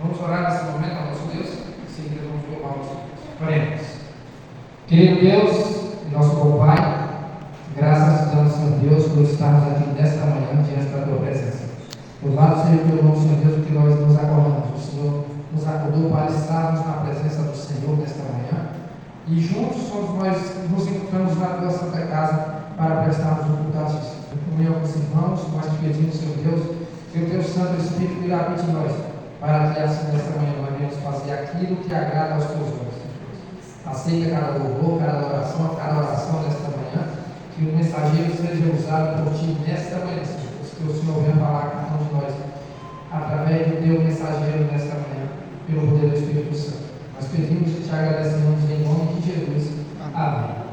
Vamos orar nesse momento ao nosso Deus, em seguida vamos louvar o nosso Deus. Oremos. Querido Deus, nosso bom Pai, graças te damos, Senhor Deus, por estarmos aqui nesta manhã diante da tua presença. Louvado seja o teu nome, Senhor Deus, porque nós nos acordamos. O Senhor nos acordou para estarmos na presença do Senhor nesta manhã. E juntos nós nos encontramos na tua santa casa para prestarmos um culto a ti. Em comunhão com os irmãos, nós te pedimos, Senhor Deus, que o teu Santo Espírito me habite em nós, para que assim nesta manhã nós venhamos fazer aquilo que agrada aos teus olhos. Aceita cada louvor, cada oração nesta manhã, que o mensageiro seja usado por ti nesta manhã, Senhor, que o Senhor venha falar com cada um de nós, através do teu mensageiro nesta manhã, pelo poder do Espírito Santo. Nós pedimos e te agradecemos em nome de Jesus. Amém.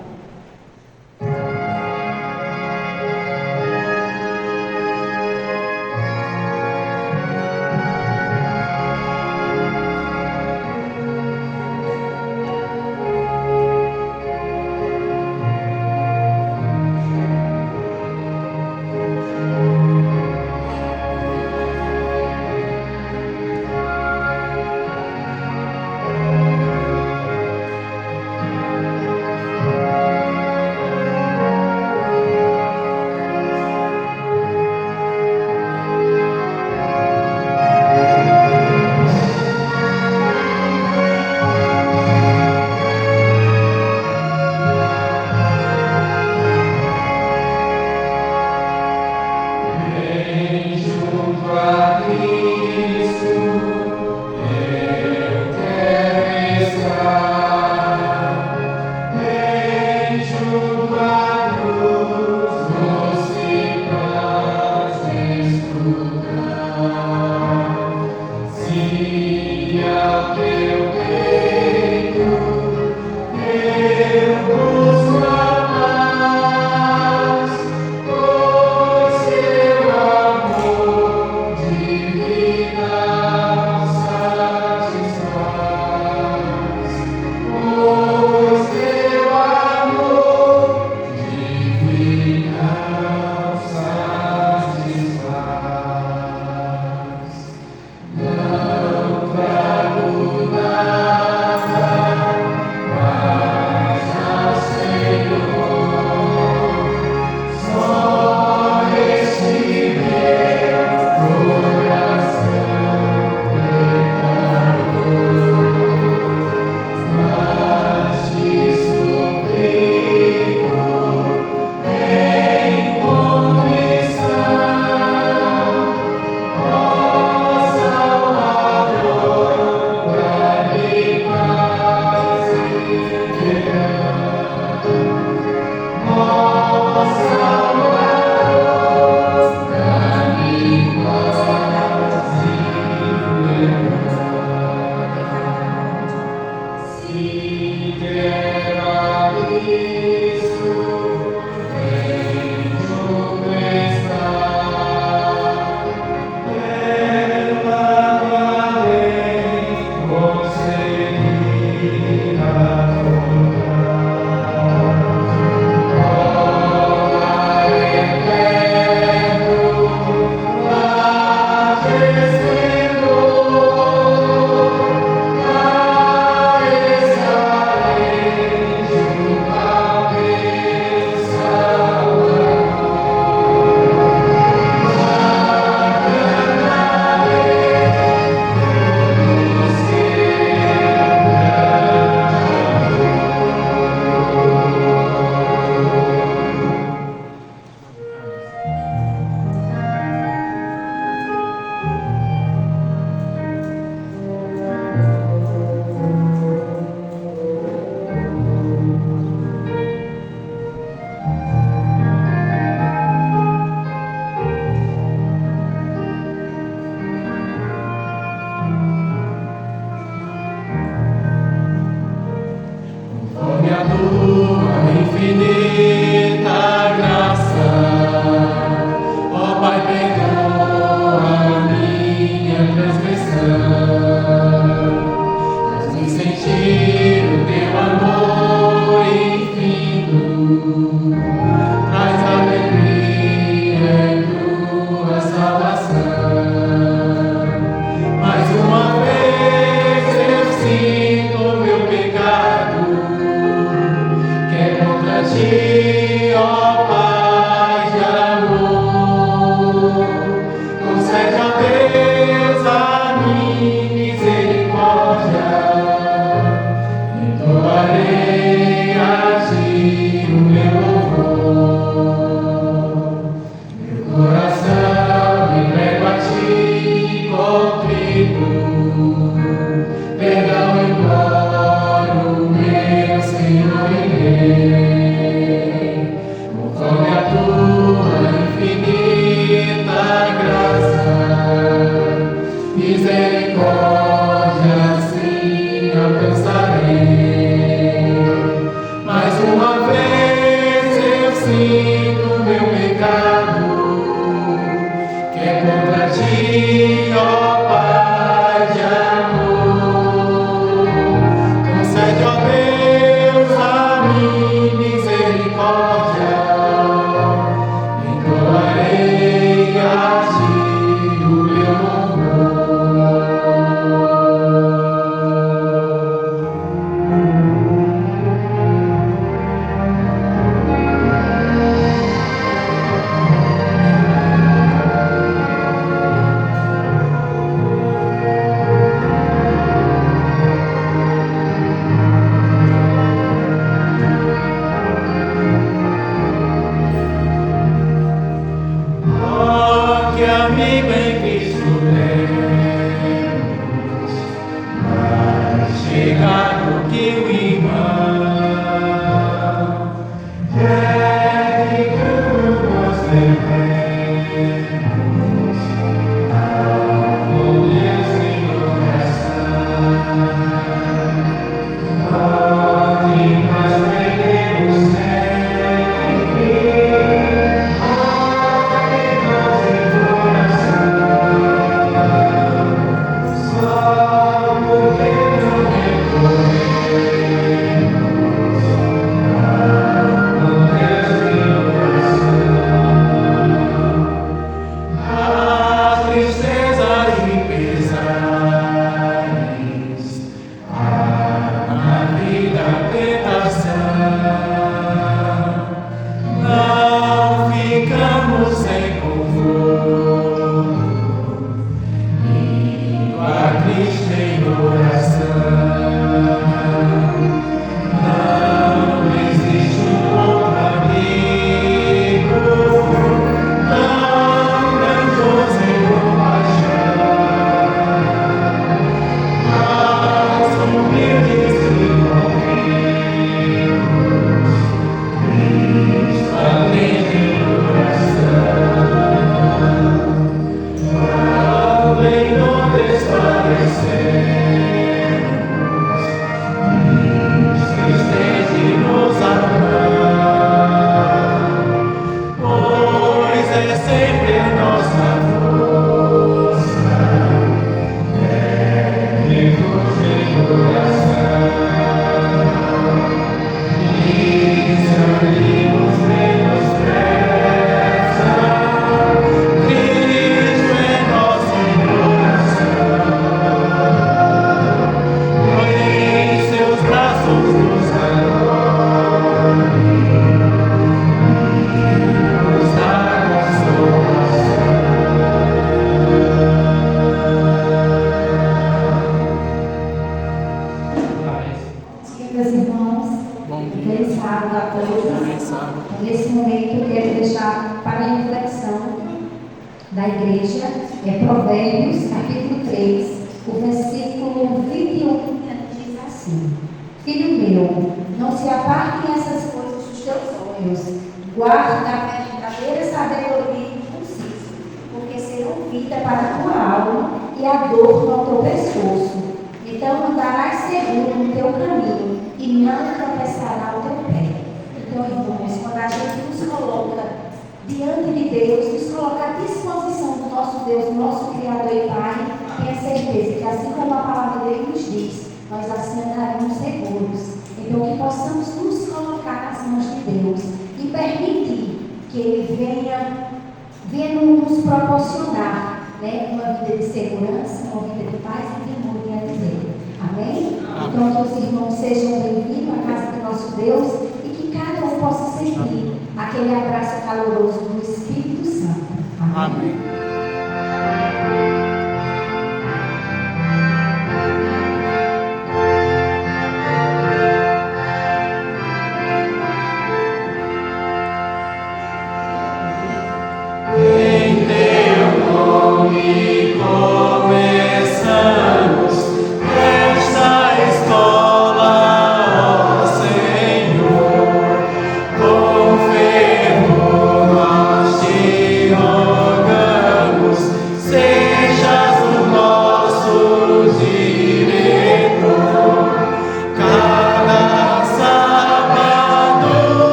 Say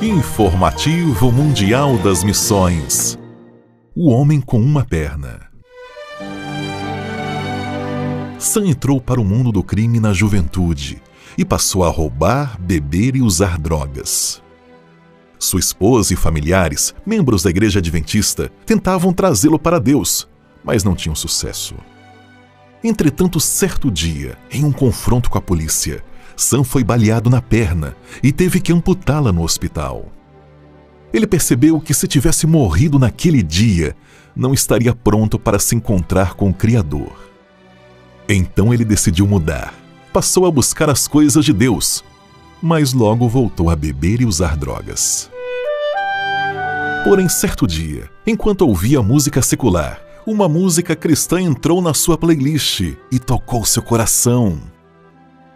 Informativo Mundial das Missões. O homem com uma perna. Sam entrou para o mundo do crime na juventude e passou a roubar, beber e usar drogas. Sua esposa e familiares, membros da igreja adventista, tentavam trazê-lo para Deus, mas não tinham sucesso. Entretanto, certo dia, em um confronto com a polícia, Sam foi baleado na perna e teve que amputá-la no hospital. Ele percebeu que se tivesse morrido naquele dia, não estaria pronto para se encontrar com o Criador. Então ele decidiu mudar. Passou a buscar as coisas de Deus, mas logo voltou a beber e usar drogas. Porém, certo dia, enquanto ouvia música secular, uma música cristã entrou na sua playlist e tocou seu coração.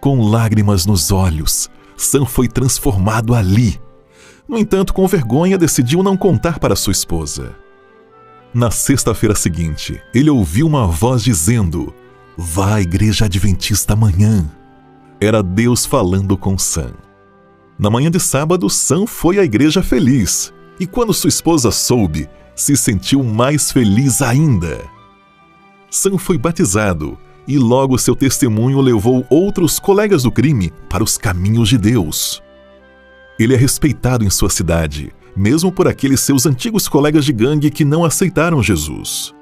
Com lágrimas nos olhos, Sam foi transformado ali. No entanto, com vergonha, decidiu não contar para sua esposa. Na sexta-feira seguinte, ele ouviu uma voz dizendo: "Vá à igreja adventista amanhã." Era Deus falando com Sam. Na manhã de sábado, Sam foi à igreja feliz. E quando sua esposa soube, se sentiu mais feliz ainda. Sam foi batizado e logo seu testemunho levou outros colegas do crime para os caminhos de Deus. Ele é respeitado em sua cidade, mesmo por aqueles seus antigos colegas de gangue que não aceitaram Jesus.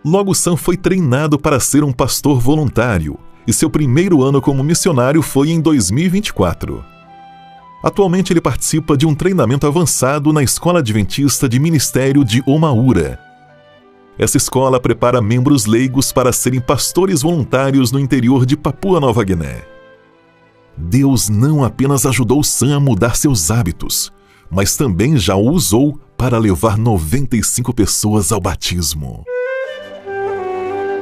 Logo, Sam foi treinado para ser um pastor voluntário e seu primeiro ano como missionário foi em 2024. Atualmente ele participa de um treinamento avançado na Escola Adventista de Ministério de Omaura. Essa escola prepara membros leigos para serem pastores voluntários no interior de Papua Nova Guiné. Deus não apenas ajudou Sam a mudar seus hábitos, mas também já o usou para levar 95 pessoas ao batismo.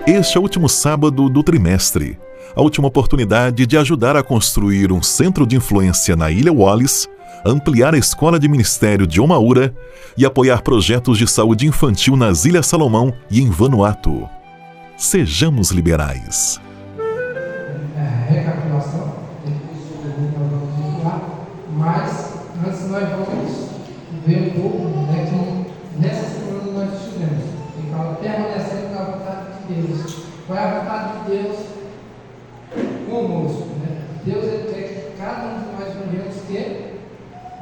Este é o último sábado do trimestre, a última oportunidade de ajudar a construir um centro de influência na Ilha Wallis, ampliar a escola de ministério de Omaura e apoiar projetos de saúde infantil nas Ilhas Salomão e em Vanuatu. Sejamos liberais. Recapitulação, depois nós vamos vincular, mas antes nós vamos ver um pouco que nessa semana nós estudamos. Ele fala permanecendo na vontade de Deus. Qual é a vontade de Deus conosco? Deus ele quer que cada um de nós venhamos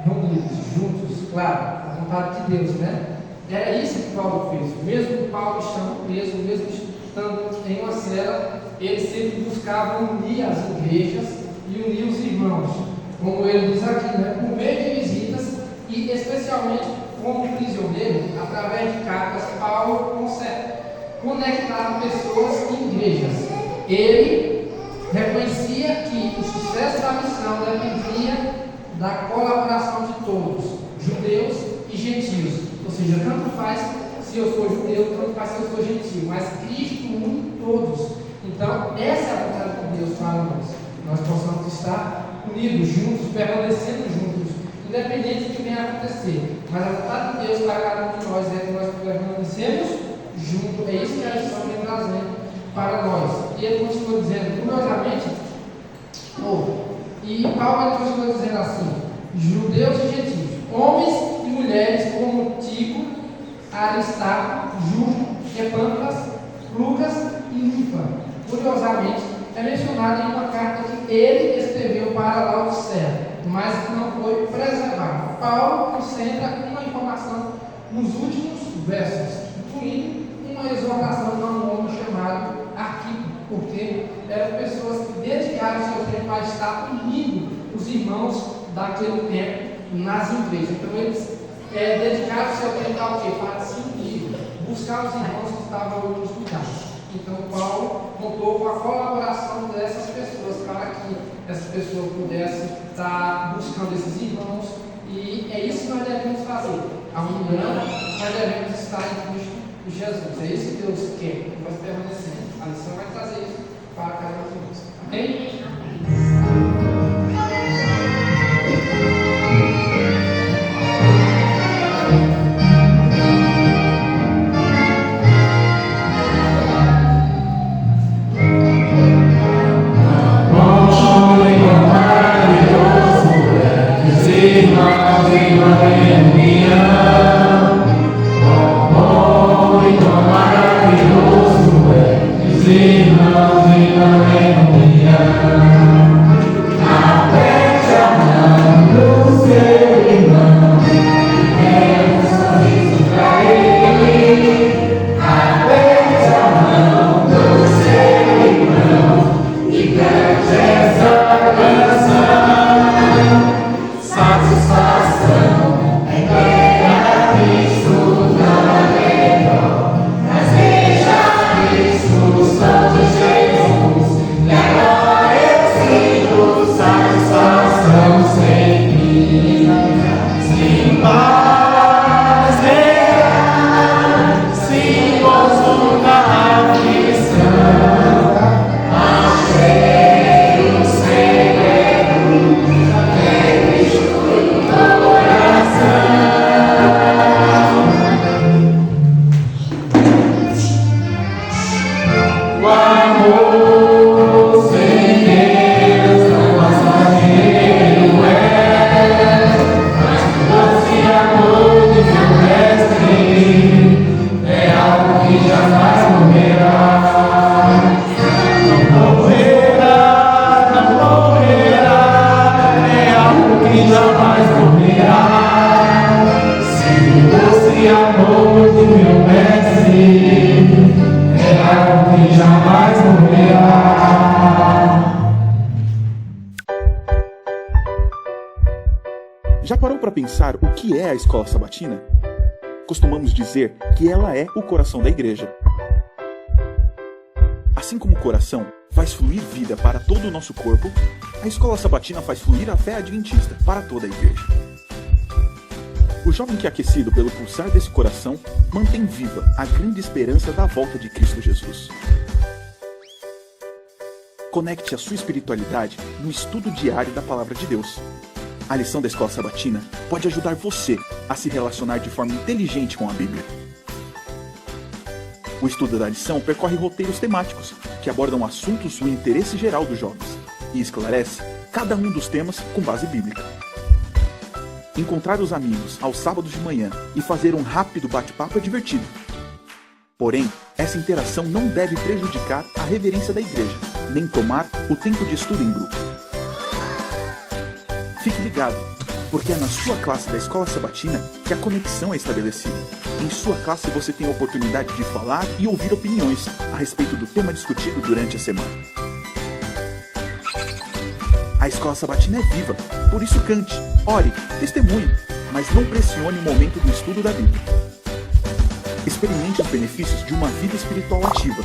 reunidos, juntos, claro, a vontade de Deus, Era isso que Paulo fez. Mesmo que Paulo estando preso, mesmo estando em uma cela, ele sempre buscava unir as igrejas e unir os irmãos, como ele diz aqui, por meio de visitas e especialmente como prisioneiro, através de cartas, Paulo consegue conectar pessoas e igrejas. Ele reconhecia que o sucesso da missão dependia da colaboração de todos, judeus e gentios. Ou seja, tanto faz se eu sou judeu, tanto faz se eu sou gentio, mas Cristo une todos. Então, essa é a vontade de Deus para nós possamos estar unidos, juntos, permanecendo juntos, independente de que venha acontecer. Mas a vontade de Deus para cada um de nós é que nós permanecemos juntos. É isso que a lição vem trazendo para nós. E ele continua dizendo, curiosamente, e Paulo continua dizendo assim: judeus e gentios, homens e mulheres como Tico, Aristarco, Justo, Epântras, Lucas e Linfa. Curiosamente, é mencionado em uma carta que ele escreveu para Laodiceia, mas que não foi preservada. Paulo concentra uma informação nos últimos versos, incluindo uma exortação a um homem chamado Arquipo, porque eram pessoas que dedicaram seu tempo a estar unindo os irmãos daquele tempo nas igrejas. Então eles dedicaram seu tempo ao quê? Para se unir, buscar os irmãos que estavam em outros lugares. Então Paulo contou com a colaboração dessas pessoas para que essas pessoas pudessem estar buscando esses irmãos, e é isso que nós devemos fazer. A união, nós devemos estar em Cristo Jesus. É isso que Deus quer, que nós permanecemos. A lição vai trazer isso para cada um de nós. Amém? Sim. Já parou para pensar o que é a escola sabatina? Costumamos dizer que ela é o coração da igreja. Assim como o coração faz fluir vida para todo o nosso corpo, a escola sabatina faz fluir a fé adventista para toda a igreja. O jovem que é aquecido pelo pulsar desse coração mantém viva a grande esperança da volta de Cristo Jesus. Conecte a sua espiritualidade no estudo diário da Palavra de Deus. A lição da escola sabatina pode ajudar você a se relacionar de forma inteligente com a Bíblia. O estudo da lição percorre roteiros temáticos que abordam assuntos do interesse geral dos jovens e esclarece cada um dos temas com base bíblica. Encontrar os amigos aos sábados de manhã e fazer um rápido bate-papo é divertido. Porém, essa interação não deve prejudicar a reverência da igreja, nem tomar o tempo de estudo em grupo. Fique ligado, porque é na sua classe da escola sabatina que a conexão é estabelecida. Em sua classe você tem a oportunidade de falar e ouvir opiniões a respeito do tema discutido durante a semana. A escola sabatina é viva, por isso cante, ore, testemunhe, mas não pressione o momento do estudo da Bíblia. Experimente os benefícios de uma vida espiritual ativa.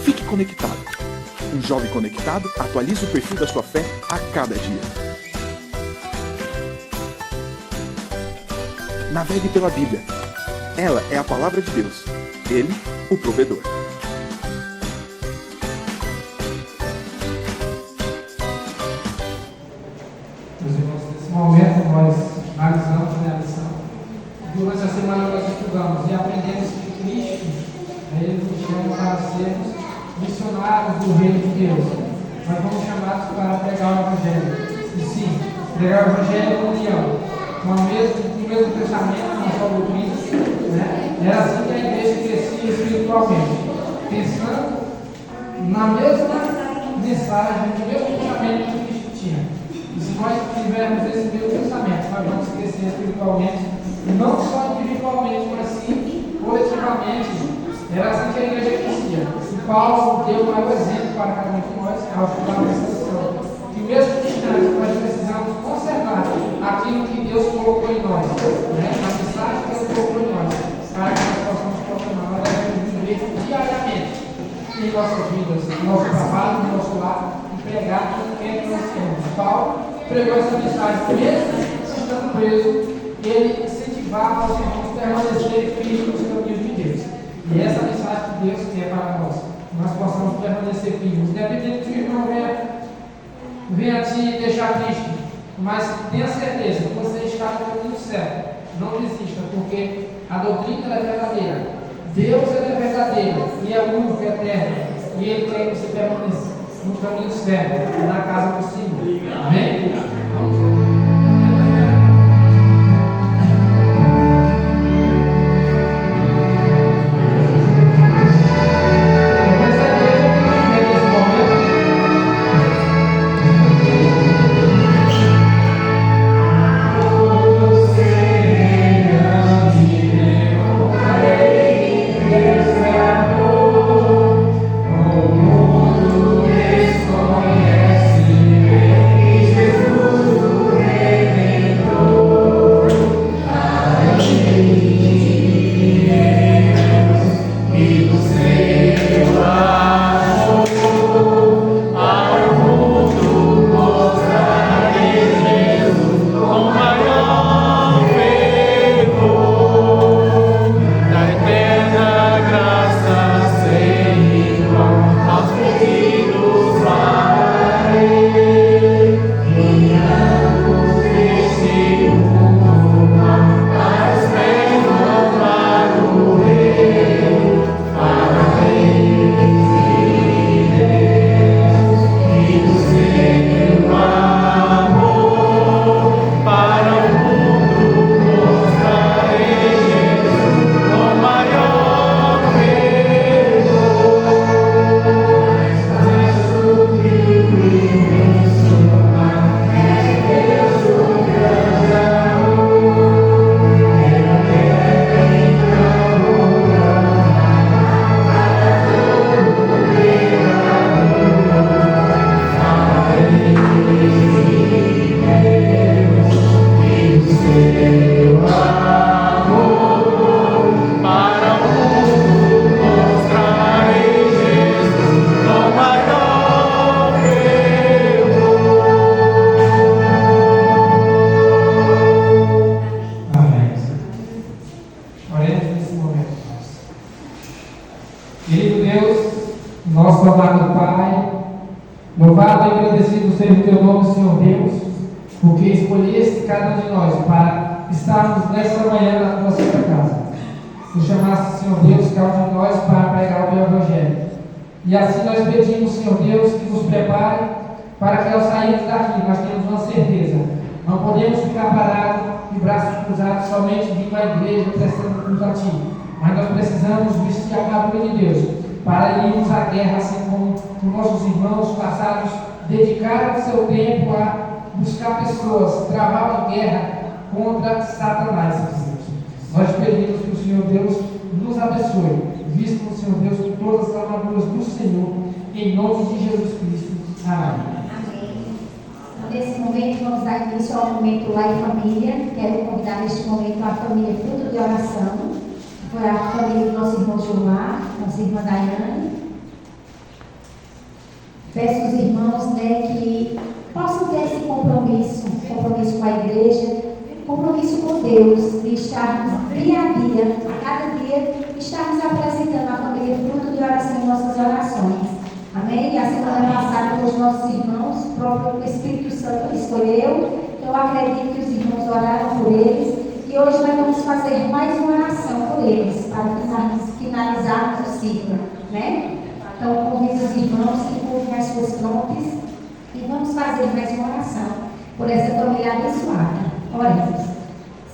Fique conectado. Um jovem conectado atualiza o perfil da sua fé a cada dia. Navegue pela Bíblia. Ela é a palavra de Deus. Ele, o provedor. Meus irmãos, nesse momento nós analisamos a lição. Durante a semana nós estudamos e aprendemos que Cristo, Ele nos chama para sermos missionários do reino de Deus. Nós fomos chamados para pregar o Evangelho. E sim, pregar o Evangelho em união, com o mesmo pensamento, com a sua doutrina. Né? Era assim que a igreja crescia espiritualmente, pensando na mesma mensagem, no mesmo pensamento que Cristo tinha. E se nós tivermos esse mesmo pensamento, nós vamos crescer espiritualmente, não só individualmente, mas sim coletivamente. Era assim que a igreja crescia. E Paulo deu o maior exemplo para cada um de nós ao estudar essa lição. Que mesmo distantes, nós precisamos conservar aquilo que Deus colocou em nós, né? A mensagem que Deus colocou em nós, para que nós possamos proclamar. Nós devemos viver diariamente em nossas vidas, no nosso trabalho, no nosso lar, e pregar tudo que nós temos. Paulo pregou essa mensagem, mesmo estando preso, ele incentivava os irmãos a permanecerem firmes nos caminhos de Deus. E essa mensagem que Deus quer para nós possamos permanecer firmes. Independente que o irmão venha te deixar triste, mas tenha certeza que você está no caminho certo. Não desista, porque a doutrina é verdadeira. Deus é verdadeiro e é único, é eterno. E Ele quer que você permaneça no caminho certo, na casa do Senhor. Amém? Vamos. nesse momento, Deus. Querido Deus, nosso amado Pai, louvado e agradecido seja o teu nome, Senhor Deus, porque escolheste cada um de nós para estarmos nesta manhã na tua santa casa. Tu chamaste, Senhor Deus, cada um de nós para pregar o teu evangelho. E assim nós pedimos, Senhor Deus, que nos prepare para que ao sairmos daqui nós tenhamos uma certeza. Não podemos ficar parados de braços cruzados somente vindo à igreja prestando culto a Ti. Mas nós precisamos vestir a armadura de Deus para irmos à guerra, assim como os nossos irmãos passados dedicaram seu tempo a buscar pessoas, travar uma guerra contra Satanás. Nós pedimos que o Senhor Deus nos abençoe. Visto o Senhor Deus com todas as armaduras do Senhor, em nome de Jesus Cristo. Amém. Nesse momento, vamos dar início ao momento Lá em Família. Quero convidar neste momento a família Fruto de Oração. Foi a família do nosso irmão Gilmar, nossa irmã Daiane. Peço aos irmãos que possam ter esse compromisso com a igreja, compromisso com Deus, de estarmos dia a dia, a cada dia, estarmos apresentando a família Fruto de Oração em nossas orações. Amém? E a semana passada, com os nossos irmãos, o próprio Espírito Santo escolheu. Eu acredito que os irmãos oraram por eles. E hoje nós vamos fazer mais uma oração por eles, para finalizarmos o ciclo. Né? Então, convido os irmãos que curvem as suas frontes e vamos fazer mais uma oração por essa família abençoada. Oremos.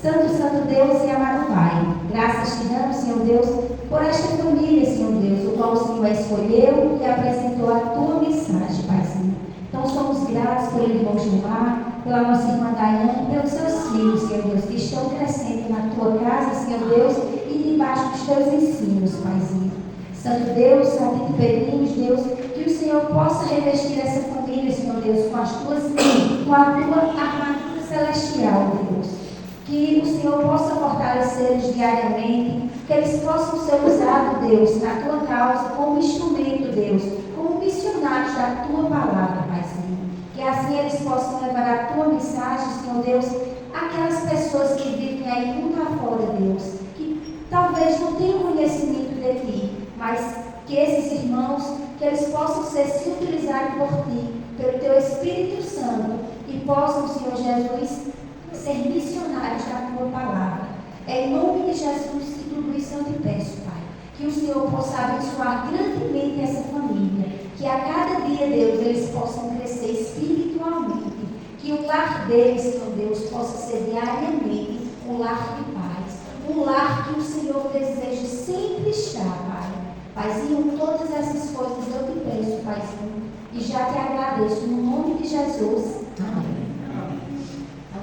Santo, Santo Deus e amado Pai, graças te damos, Senhor Deus, por esta família, Senhor Deus, o qual o Senhor escolheu e apresentou a tua mensagem, Paizinho. Então somos gratos pelo irmão Gilmar, pela nossa irmã Daiane, pelos seus filhos, Senhor Deus, que estão crescendo na tua casa, Senhor Deus, e debaixo dos teus ensinos, Paizinho. Santo Deus, a ti te pedimos, Deus, que o Senhor possa revestir essa família, Senhor Deus, com a tua armadura celestial, Deus. Que o Senhor possa fortalecê-los diariamente, que eles possam ser usados, Deus, na tua causa, como instrumento, Deus, como missionários da tua palavra, Paizinho. Que assim eles possam levar a tua mensagem, Senhor Deus, àquelas pessoas que vivem aí mundo afora, Deus, que talvez não tenham conhecimento de ti, mas que esses irmãos, que eles possam se utilizar por ti, pelo teu Espírito Santo, e possam, Senhor Jesus, ser missionários da tua palavra. É em nome de Jesus que tudo isso eu te peço, Pai. Que o Senhor possa abençoar grandemente essa família. Que a cada dia, Deus, eles possam crescer espiritualmente. Que o lar deles, Senhor Deus, possa ser diariamente um lar de paz. Um lar que o Senhor deseja sempre estar, Pai. Paizinho, todas essas coisas eu te peço, Paizinho. E já te agradeço no nome de Jesus. Amém.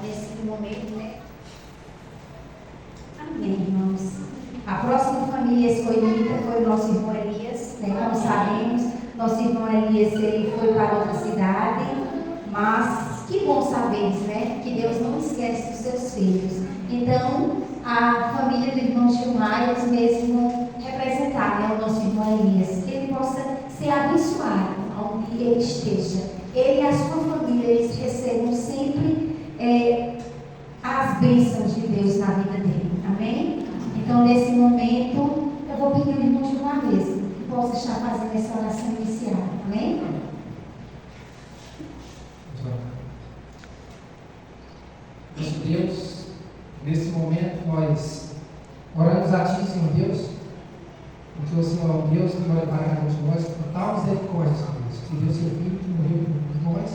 Nesse momento, né? Amém, irmãos. A próxima família escolhida foi o nosso irmão Elias, né? Como sabemos, nosso irmão Elias ele foi para outra cidade, mas que bom saber, né? Que Deus não esquece dos seus filhos. Então, a família do irmão Gilmar, eles mesmos vão representar, né, o nosso irmão Elias, que ele possa ser abençoado onde ele esteja. Ele e a sua família, eles recebam sempre as bênçãos de Deus na vida dele. Amém? Então, nesse momento, eu vou pedir ao irmão Gilmar mesmo que possa estar fazendo essa oração inicial. Amém? Nosso Deus, nesse momento nós oramos a Ti, Senhor Deus, porque o Senhor é um Deus que vai para cada um de nós com tal misericórdia, Senhor Deus, que deu seu Filho que morreu por nós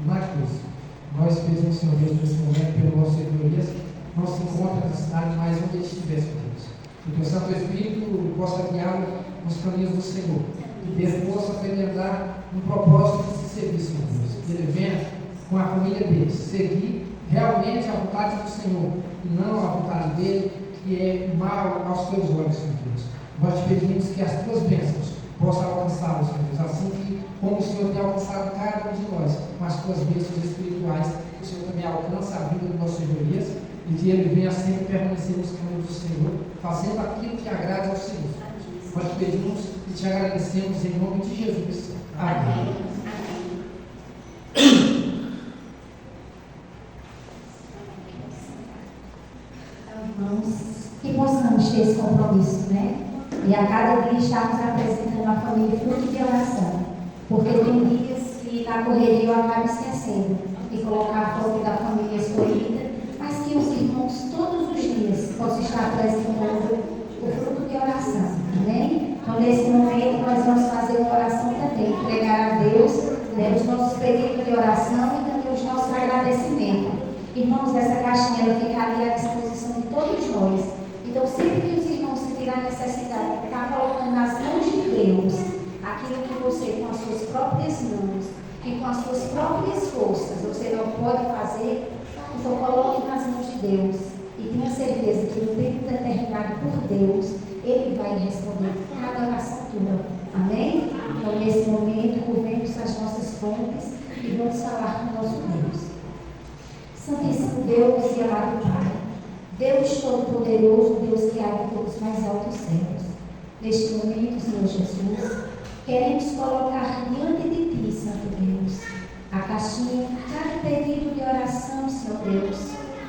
na cruz. Nós pedimos, Senhor Deus, nesse momento, pelo nosso Senhor Elias, não se encontra na cidade mais onde ele estiver, Senhor Deus. Que o teu Santo Espírito possa guiá-lo nos caminhos do Senhor. Que Deus possa dar um propósito desse serviço, Senhor Deus. Que ele venha com a família dele seguir realmente a vontade do Senhor e não a vontade dele, que é mal aos teus olhos, Senhor Deus. Nós te pedimos que as tuas bênçãos possam alcançá-los, Senhor Deus, assim que, como o Senhor tem alcançado cada um de nós, com as tuas bênçãos espirituais, o Senhor também alcança a vida do nosso Senhor Elias, e que ele venha sempre permanecer nos caminhos do Senhor, fazendo aquilo que agrada ao Senhor. Nós te pedimos e te agradecemos em nome de Jesus. Amém. Então, irmãos, que possamos ter esse compromisso compromisso, né? E a cada dia estamos apresentando a família fruto de oração. Porque tem dias que na correria eu acabo esquecendo de colocar a foto da família escolhida, mas que os irmãos todos os dias possam estar apresentando o fruto de oração. Amém? Então, nesse momento, nós vamos fazer uma oração também, entregar a Deus, né, os nossos pedidos de oração e também os nossos agradecimentos. Irmãos, essa caixinha ela fica ali à disposição de todos nós. Então, sempre que os irmãos sentirem a necessidade de estar colocando nas mãos de Deus aquilo que você, com as suas próprias mãos e com as suas próprias forças, você não pode fazer, então coloque nas mãos de Deus. E tenha certeza que no tempo determinado por Deus, Ele vai responder cada oração tua. Amém? Então, nesse momento, curvemos as nossas frontes e vamos falar com o nosso Deus. Santíssimo Deus e amado Pai, Deus Todo-Poderoso, Deus que habita os mais altos céus. Neste momento, Senhor Jesus, queremos colocar diante de Ti, Santo Deus, a caixinha, cada pedido de oração, Senhor Deus,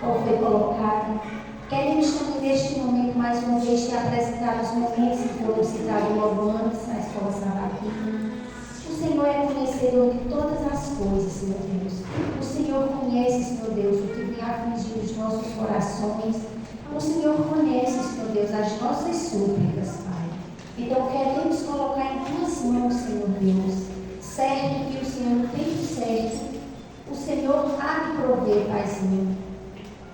qual foi colocado. Queremos também neste momento, mais uma vez, te apresentar os momentos que foram citados logo antes na escola sabatina. O Senhor é conhecedor de todas as coisas, Senhor Deus. O Senhor conhece, Senhor Deus, o que vem afligir os nossos corações. O Senhor conhece, Senhor Deus, as nossas súplicas, Pai. Então, queremos colocar em Tuas mãos, Senhor Deus, certo que o Senhor, no tempo certo, o Senhor há de prover, Paizinho,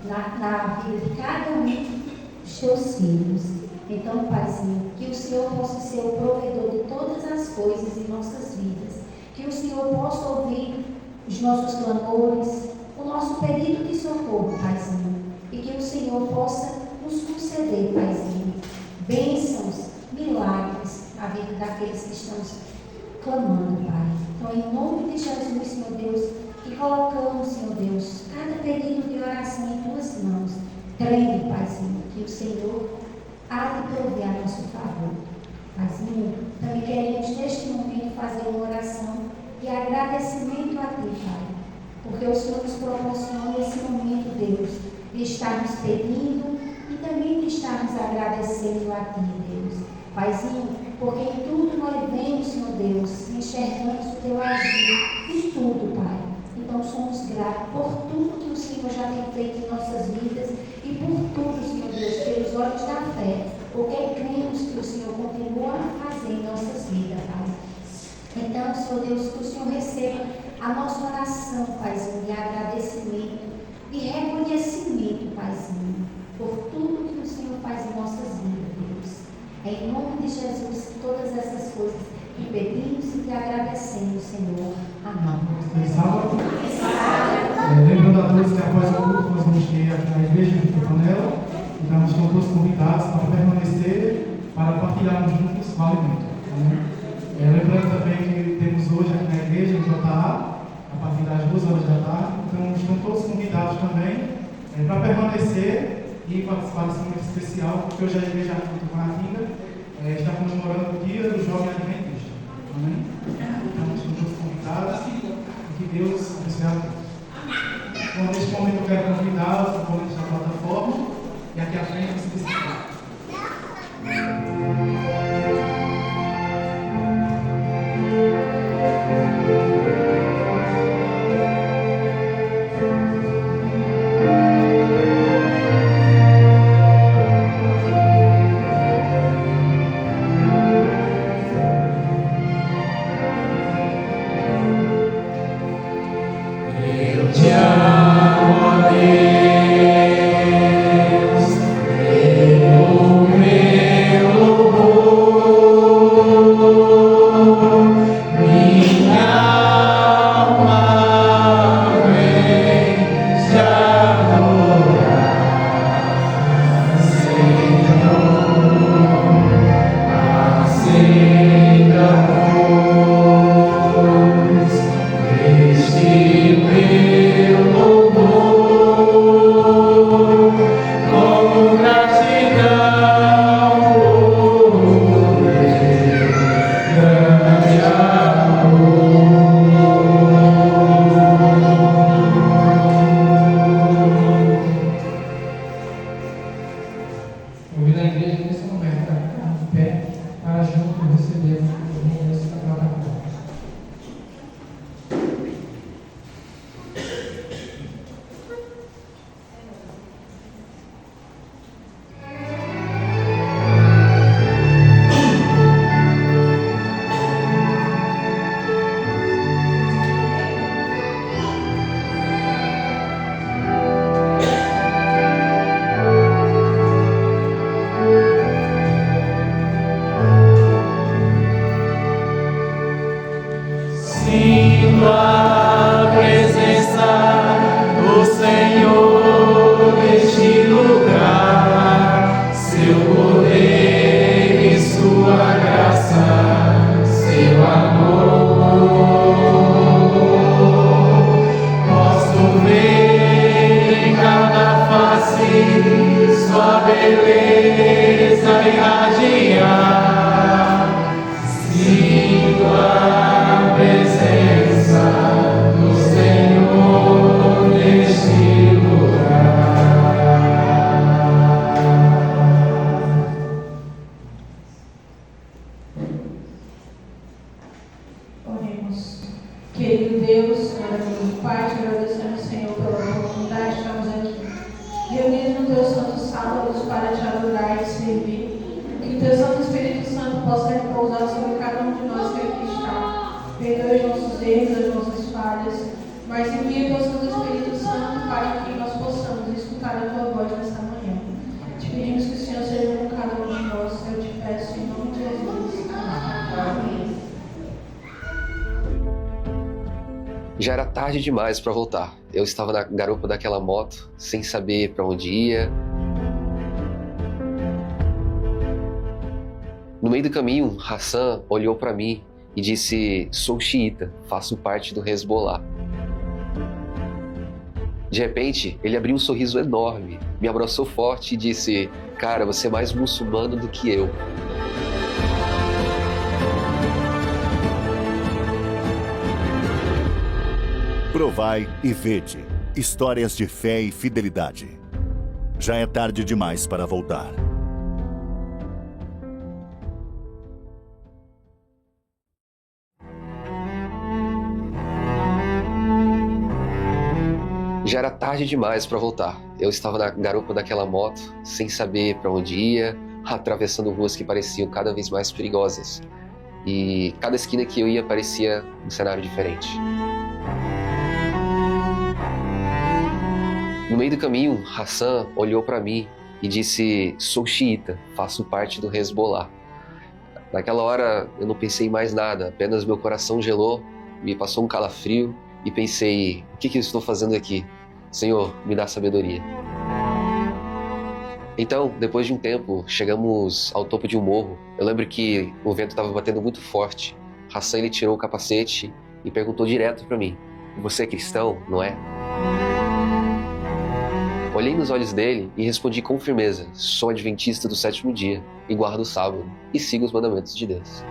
na vida de cada um dos Teus filhos. Então, Paizinho, que o Senhor possa ser o provedor de todas as coisas em nossas vidas. Que o Senhor possa ouvir os nossos clamores, o nosso pedido de socorro, Paizinho. E que o Senhor possa nos conceder, Paizinho, bênçãos, milagres na vida daqueles que estamos clamando, Pai. Então, em nome de Jesus, Senhor Deus, que colocamos, Senhor Deus, cada pedido de oração em Tuas mãos, crendo, Paizinho, que o Senhor há de prover a nosso favor. Paizinho, também queremos neste momento fazer uma oração de agradecimento a Ti, Pai, porque o Senhor nos proporcionou esse momento, Deus, de estarmos pedindo e também de estarmos agradecendo a Ti, Deus. Paizinho, porque em tudo nós vemos, Senhor Deus, enxergamos o Teu agir, em tudo, Pai. Então somos gratos por tudo que o Senhor já tem feito em nossas vidas e por tudo, Senhor Deus, pelos olhos da fé, porque cremos que o Senhor continua a fazer em nossas vidas, Pai. Então, Senhor Deus, que o Senhor receba a nossa oração, Paizinho, de agradecimento, de reconhecimento, Paizinho, por tudo que o Senhor faz em nossas vidas, Deus. É em nome de Jesus que todas essas coisas que pedimos e te agradecemos, Senhor. Amém. Lembrando a todos que após o culto nós vamos ter aqui na igreja de Panela, então estão todos convidados para permanecer, para partilharmos juntos o alimento. Lembrando também que temos hoje aqui na igreja, em JA, a partir das 2 horas da tarde, então estão todos convidados também para permanecer e participar desse momento especial, porque hoje a igreja aqui de Maratinga está comemorando o dia do jovem adventista. Amém? Então estão todos convidados e que Deus abençoe a todos. Então, neste momento eu quero convidá-los para o momento da plataforma e aqui à frente você precisa. Te amo, Deus. Querido Deus, maravilhoso Pai, te agradecemos, Senhor, pela oportunidade de estarmos aqui, reunidos no Teu Santo Sábado para te adorar e te servir. Que o Teu Santo Espírito Santo possa repousar sobre cada um de nós que aqui está. Perdoe os nossos erros, as nossas falhas, mas envie o Teu Santo Espírito Santo para que nós possamos escutar a Tua voz nesta manhã. Te pedimos que o Senhor seja com cada um de nós, eu te peço em nome de Jesus. Amém. Já era tarde demais para voltar. Eu estava na garupa daquela moto, sem saber para onde ia. No meio do caminho, Hassan olhou para mim e disse: "Sou xiita, faço parte do Hezbollah." De repente, ele abriu um sorriso enorme, me abraçou forte e disse: "Cara, você é mais muçulmano do que eu." Provai e vede. Histórias de fé e fidelidade. Já é tarde demais para voltar. Já era tarde demais para voltar. Eu estava na garupa daquela moto, sem saber para onde ia, atravessando ruas que pareciam cada vez mais perigosas. E cada esquina que eu ia parecia um cenário diferente. No meio do caminho, Hassan olhou para mim e disse: "Sou xiita, faço parte do Hezbollah." Naquela hora eu não pensei em mais nada, apenas meu coração gelou, me passou um calafrio e pensei: o que eu estou fazendo aqui? Senhor, me dá sabedoria. Então, depois de um tempo, chegamos ao topo de um morro. Eu lembro que o vento estava batendo muito forte. Hassan ele tirou o capacete e perguntou direto para mim: "Você é cristão, não é?" Olhei nos olhos dele e respondi com firmeza: "Sou adventista do 7º dia e guardo o sábado e sigo os mandamentos de Deus."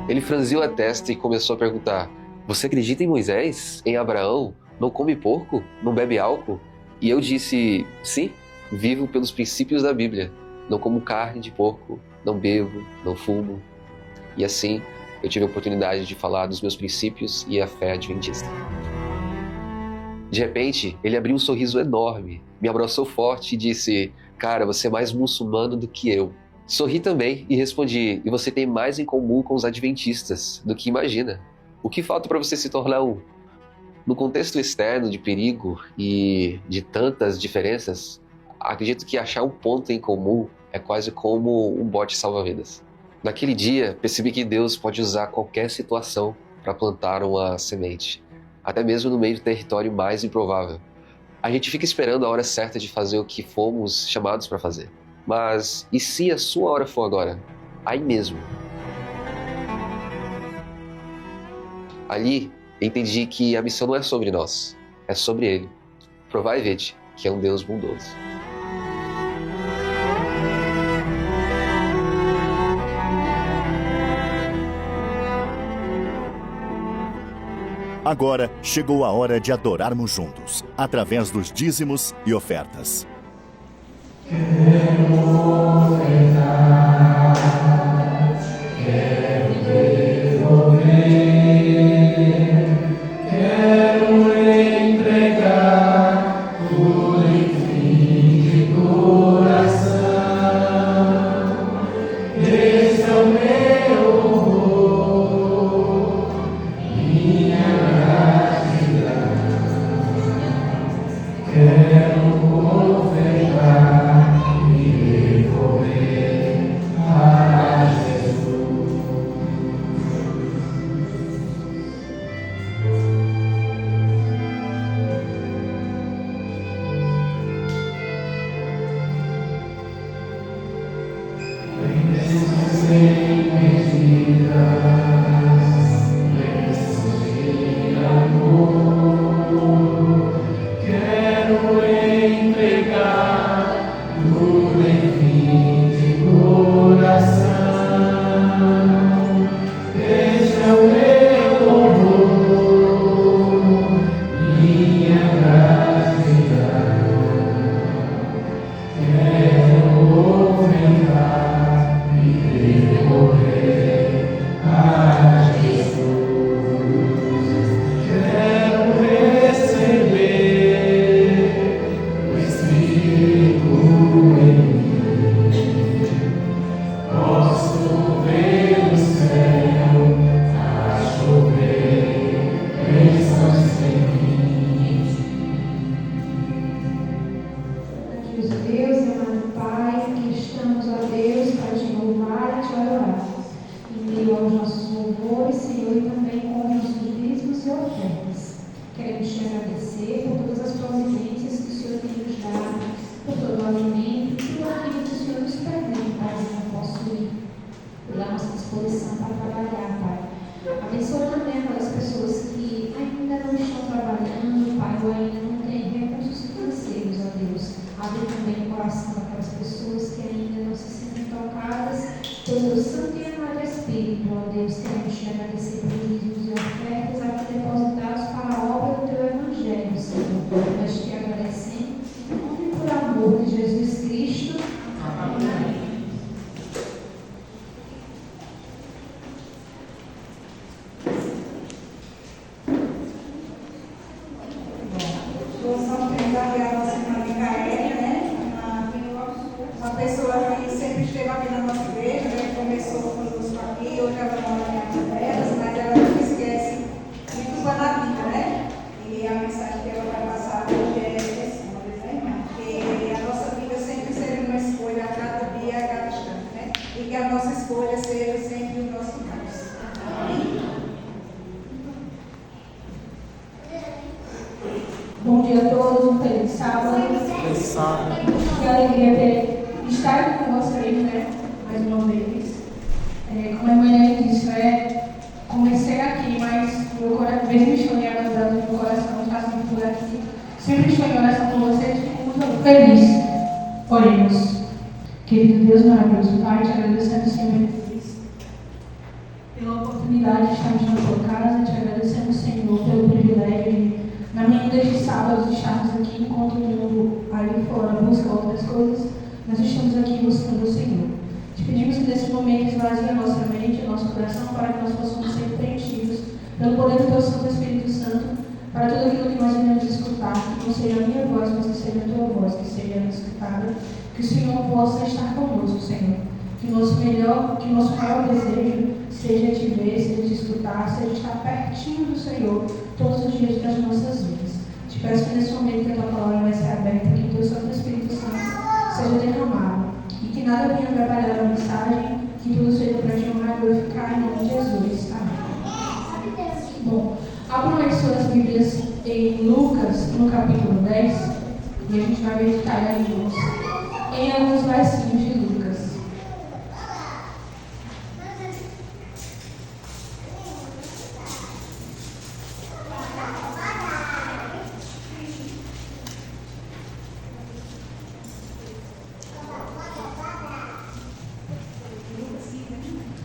Ele franziu a testa e começou a perguntar: "Você acredita em Moisés? Em Abraão? Não come porco? Não bebe álcool?" E eu disse: "Sim, vivo pelos princípios da Bíblia. Não como carne de porco, não bebo, não fumo." E assim, eu tive a oportunidade de falar dos meus princípios e a fé adventista. De repente, ele abriu um sorriso enorme, me abraçou forte e disse: "Cara, você é mais muçulmano do que eu." Sorri também e respondi: "E você tem mais em comum com os adventistas do que imagina. O que falta para você se tornar um?" No contexto externo de perigo e de tantas diferenças, acredito que achar um ponto em comum é quase como um bote salva-vidas. Naquele dia, percebi que Deus pode usar qualquer situação para plantar uma semente, até mesmo no meio do território mais improvável. A gente fica esperando a hora certa de fazer o que fomos chamados para fazer. Mas e se a sua hora for agora? Aí mesmo. Ali, entendi que a missão não é sobre nós, é sobre Ele. Provai e vede que é um Deus bondoso. Agora chegou a hora de adorarmos juntos, através dos dízimos e ofertas. Quero amor de Jesus Cristo. Amém. Nós temos aqui a nossa irmã Micaela, né? Uma pessoa que sempre esteve aqui na nossa igreja, né? Começou conosco aqui, hoje ela mora em Arrudelas, mas ela não esquece de Tuba na vida, né? E a mensagem que ela vai passar hoje é simples, né, irmã? Que a nossa vida sempre será uma escolha a cada dia, a cada instante, né? E que a nossa escolha seja sempre o nosso Deus. Amém? Bom dia a todos, um feliz sábado. Feliz sábado. Que alegria estar aqui com vocês, né? Mais uma vez. Como a irmã disse, né? Comecei aqui, mas meu coração, mesmo estou em agradável, meu coração está sempre por aqui. Sempre estou em oração com vocês, fico muito feliz. Oremos. Querido Deus maravilhoso, Pai, te agradecendo, Senhor, pela oportunidade de estarmos na tua casa, te agradecemos, Senhor, pelo privilégio de, na manhã deste sábado, estarmos aqui enquanto o mundo ali fora busca outras coisas, nós estamos aqui buscando o Senhor. Te pedimos que nesse momento esvazie a nossa mente, o nosso coração, para que nós possamos ser preenchidos pelo poder do teu Santo Espírito Santo, para tudo aquilo que nós iremos escutar, que não seja a minha voz, mas que seja a tua voz, que seja escutada, que o Senhor possa estar conosco, Senhor. Que o nosso maior desejo seja te ver, seja te escutar, seja estar pertinho do Senhor todos os dias das nossas vidas. Te peço que nesse momento que a tua palavra vai ser aberta, que o teu Santo Espírito Santo seja derramado e que nada venha atrapalhar a mensagem, que tudo seja para te honrar e glorificar em nome de Jesus. Amém. Bom, abram as suas Bíblias em Lucas, no capítulo 10, e a gente vai meditar em alguns versinhos de Lucas.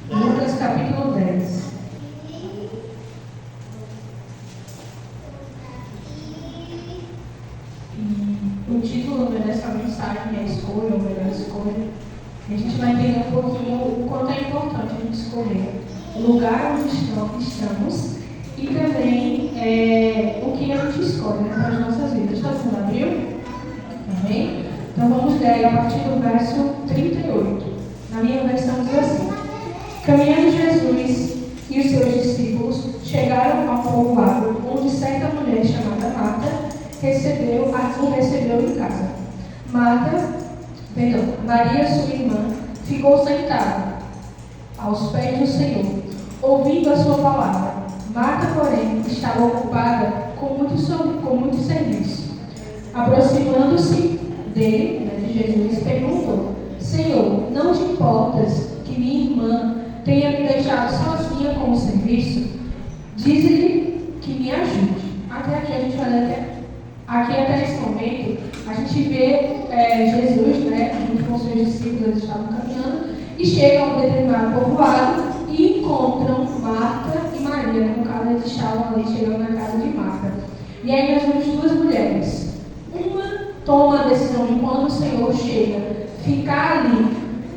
Lucas capítulo 10. E o título dessa mensagem é Escolha, ou Melhor Escolha. E a gente vai entender um pouquinho o quanto é importante a gente escolher o lugar onde estamos e também o que a gente escolhe, né, para as nossas vidas. Todo mundo abriu? Amém? Então vamos ler a partir do verso 38. Na minha versão diz assim: Caminhando Jesus e os seus discípulos chegaram ao povoado, onde certa mulher chamada Marta o recebeu em casa. Maria, sua irmã, ficou sentada aos pés do Senhor, ouvindo a sua palavra. Marta, porém, estava ocupada com muito serviço. Aproximando-se dele, de Jesus, perguntou: Senhor, não te importas que minha irmã tenha me deixado sozinha com o serviço? Diz-lhe que me ajude. Até aqui a gente vai ler até esse momento, a gente vê Jesus, junto com seus discípulos, eles estavam caminhando, e chegam a um determinado povoado e encontram Marta e Maria. No caso, eles estavam ali chegando na casa de Marta. E aí nós vemos duas mulheres. Uma toma a decisão de, quando o Senhor chega, ficar ali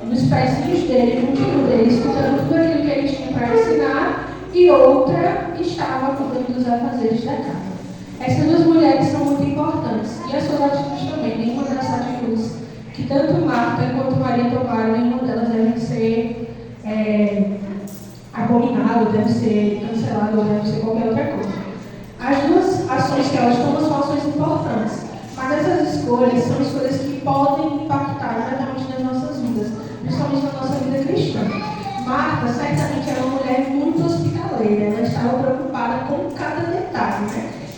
nos pezinhos dele, juntinho dele, escutando tudo aquilo que ele tinha para ensinar, e outra estava cuidando dos afazeres da casa. Essas duas mulheres são muito importantes, e as suas atitudes também. Nenhuma das atitudes que tanto Marta quanto Maria tomaram, nenhuma delas deve ser abominada, deve ser cancelada, ou deve ser qualquer outra coisa. As duas ações que elas tomam são ações importantes, mas essas escolhas são escolhas que podem impactar diretamente nas nossas vidas, principalmente na nossa vida cristã. Marta certamente era uma mulher muito hospitaleira, ela estava preocupada com cada detalhe,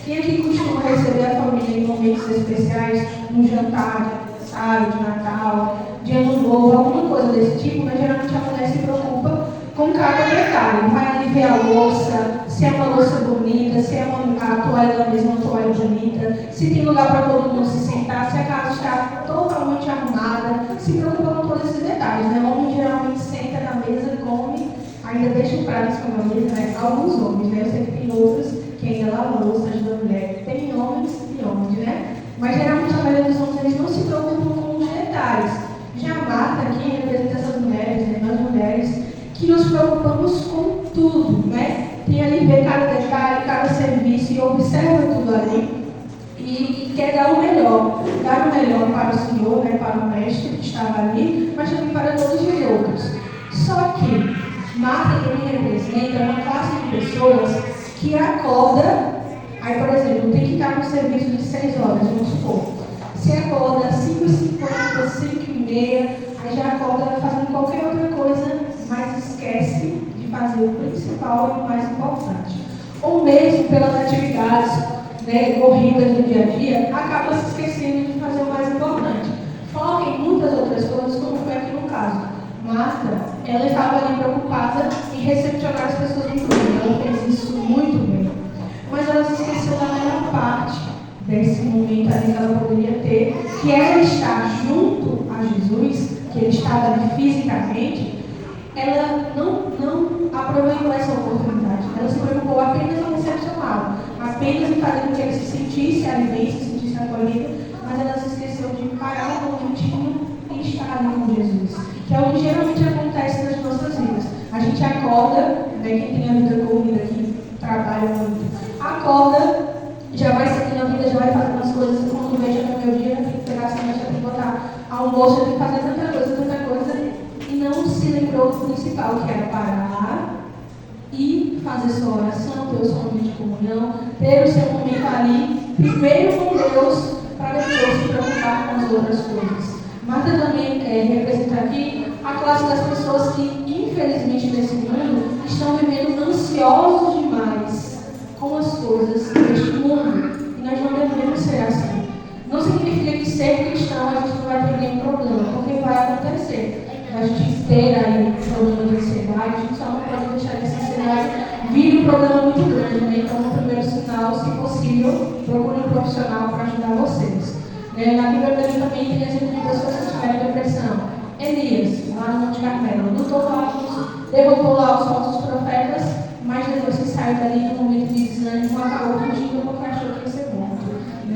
Quem aqui costuma receber a família em momentos especiais, num jantar de aniversário, de Natal, de Ano Novo, alguma coisa desse tipo, mas geralmente a mulher se preocupa com cada detalhe. Vai ali ver a louça, se é uma louça bonita, se é a toalha da mesma toalha bonita, se tem lugar para todo mundo se sentar, se a casa está totalmente arrumada, se preocupa com todos esses detalhes. O homem geralmente senta na mesa, come, ainda deixa o prato com a mesa, Alguns homens, Eu sei que tem outros que ainda lavam a louça, ajudam a mulher. Tem homens e homens, Mas geralmente a maioria dos homens eles não se preocupam com os detalhes. Já Marta aqui representa essas mulheres, né, nós mulheres, que nos preocupamos com tudo, né? Tem ali, vê cada detalhe, cada serviço e observa tudo ali e quer dar o melhor para o Senhor, né, para o mestre que estava ali, mas também para todos os outros. Só que Marta também representa uma classe de pessoas que acorda, aí, por exemplo, tem que estar no serviço de 6 horas, vamos supor. Se acorda às 5h50, 5h30, aí já acorda fazendo qualquer outra coisa, mas esquece de fazer o principal e o mais importante. Ou mesmo pelas atividades, né, corridas do dia a dia, acaba se esquecendo de fazer o mais importante. Foca em muitas outras coisas, como foi aqui no caso. Marta, ela estava ali preocupada em recepcionar as pessoas no grupo. Ela fez isso muito bem. Mas ela se esqueceu da melhor parte desse momento ali que ela poderia ter, que era estar junto a Jesus, que ele estava ali fisicamente. Ela não aproveitou essa oportunidade. Ela se preocupou apenas em recepcioná-lo, apenas em fazer com que ele se sentisse ali bem, se sentisse acolhido, mas ela se esqueceu de parar um momentinho e estar ali com Jesus, que é o que geralmente acontece nas nossas vidas. A gente acorda, né, quem tem a vida corrida aqui, trabalha muito, acorda, já vai seguindo a vida, já vai fazendo as coisas, e quando vê, já no meu dia, tem que pegar a semana, já tem que botar almoço, já tem que fazer tanta coisa, e não se lembrou do principal, que era parar e fazer sua oração, ter o seu momento de comunhão, ter o seu momento ali, primeiro com Deus, para depois se preocupar com as outras coisas. Marta também representa aqui a classe das pessoas que, infelizmente, nesse mundo, estão vivendo ansiosos demais com as coisas deste mundo. E nós não devemos ser assim. Não significa que ser cristão a gente não vai ter nenhum problema, porque vai acontecer. A gente ter aí problema de ansiedade, a gente só não pode deixar que essa ansiedade vire um problema muito grande, né? Então, no primeiro sinal, se possível, procure um profissional para ajudar vocês. Na Bíblia também tem exemplo de pessoas que tiveram depressão. Elias, lá no Monte Carmelo, lutou lá, derrotou lá os falsos profetas, mas depois que saiu dali no momento de desânimo, acabou fugindo porque achou que ia ser morto.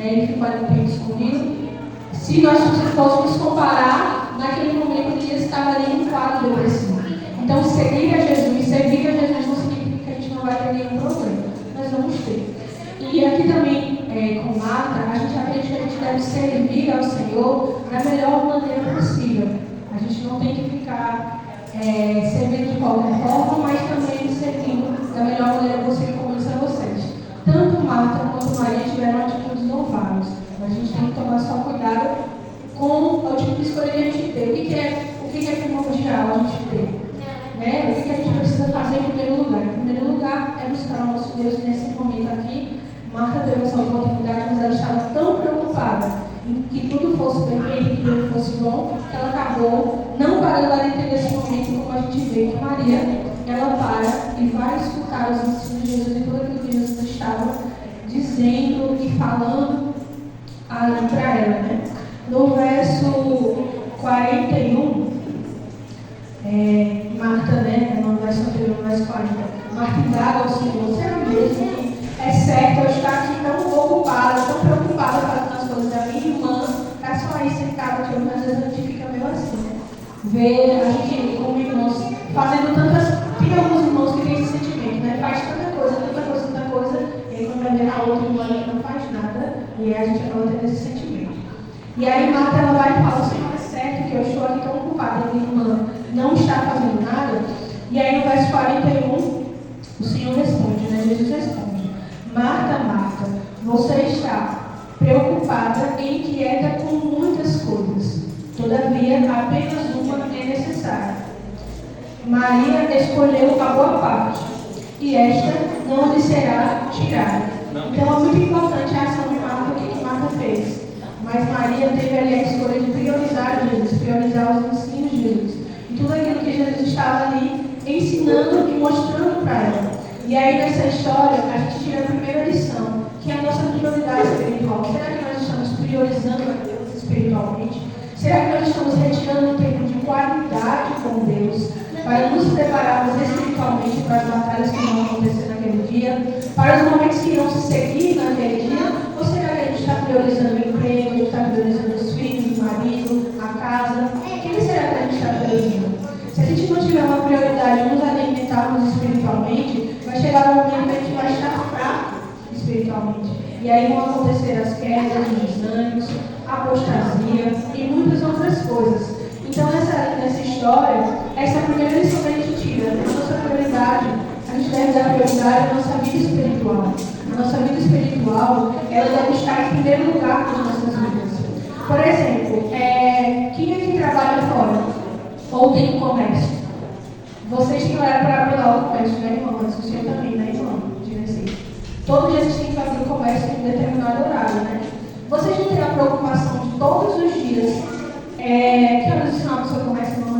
Ele ficou ali bem escondido. Se nós fôssemos comparar, naquele momento Elias estava ali em um quadro depressivo. Então, servir a Jesus não significa que a gente não vai ter nenhum problema. Nós vamos ter. E aqui também, com Marta, a gente aprende que a gente deve servir ao Senhor da melhor maneira possível. A gente não tem que ficar servindo de qualquer forma, mas também servindo da melhor maneira possível, como eu disse a vocês. Tanto Marta quanto Maria tiveram atitudes louváveis. A gente tem que tomar só cuidado com o tipo de escolha que a gente tem. O que é primordial a gente ter? O que a gente precisa fazer em primeiro lugar? Em primeiro lugar, é buscar o nosso Deus nesse momento aqui. Marta teve essa oportunidade, mas ela estava tão preocupada em que tudo fosse perfeito, que tudo fosse bom, que ela acabou não parando ali nesse momento, como a gente vê que Maria, ela para e vai escutar os ensinos de Jesus e tudo aquilo que Jesus estava dizendo e falando ali para ela, né? No verso 41, Marta, no verso anterior, no verso 40, Marta indaga ao Senhor, será mesmo que é certo eu estar aqui tão ocupada, tão preocupada fazendo as coisas da minha irmã, está só aí sentada, que às vezes a gente fica meio assim, né? Ver a gente como irmãos fazendo tantas. Tem alguns irmãos que têm esse sentimento, né? Faz tanta coisa, e aí quando vai ver a outra irmã não faz nada, e aí a gente acaba tendo esse sentimento. E aí Marta ela vai e fala, Senhor, é certo que eu estou aqui tão ocupada, minha irmã não está fazendo nada. E aí no verso 41, o Senhor responde, né? Jesus responde, Marta, Marta, você está preocupada e inquieta com muitas coisas. Todavia, apenas uma é necessária. Maria escolheu a boa parte, e esta não lhe será tirada. Então é muito importante a ação de Marta, o que Marta fez. Mas Maria teve ali a escolha de priorizar Jesus, priorizar os ensinos de Jesus. E tudo aquilo que Jesus estava ali ensinando e mostrando para ela. E aí nessa história, a gente tira a primeira lição, que é a nossa prioridade espiritual. Será que nós estamos priorizando a Deus espiritualmente? Será que nós estamos retirando um tempo de qualidade com Deus para nos prepararmos espiritualmente para as batalhas que vão acontecer naquele dia, para os momentos que irão se seguir naquele dia? Ou será que a gente está priorizando o emprego, a gente está priorizando os filhos, espiritualmente, vai chegar um momento que a gente vai estar fraco espiritualmente. E aí vão acontecer as quedas, os desânimos, a apostasia e muitas outras coisas. Então, nessa história, essa é a primeira lição que a gente tira. A nossa prioridade, a gente deve dar prioridade à nossa vida espiritual. A nossa vida espiritual, ela deve estar em primeiro lugar nas nossas vidas. Por exemplo, quem aqui trabalha fora? Ou tem um comércio? Vocês têm horário para abrir lá o comércio, né, irmão? Mas o senhor também, né, irmão? Todo dia vocês têm que fazer o comércio em determinado horário, né? Vocês não têm a preocupação de todos os dias. Que horas o senhor abre o seu comércio, irmão?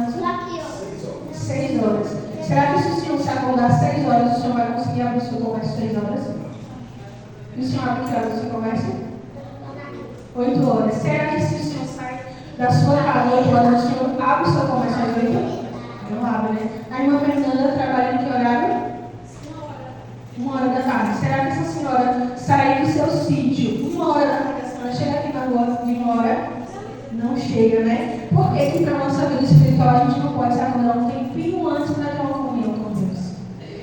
6 horas. Será que se o senhor se acordar 6 horas, o senhor vai conseguir abrir o seu comércio 6 horas? E o senhor abre que horas o seu comércio? 8 horas. Será que se o senhor sai da sua casa 8 horas, o senhor abre o seu comércio às 8? Não abre, né? A irmã Fernanda trabalha em que horário? 1 hora da tarde. Será que essa senhora sair do seu sítio 1 hora da tarde, a senhora chega aqui na rua de 1 hora? Não chega, né? Por que para a nossa vida espiritual a gente não pode se acordar um tempinho antes para ter uma comunhão com Deus?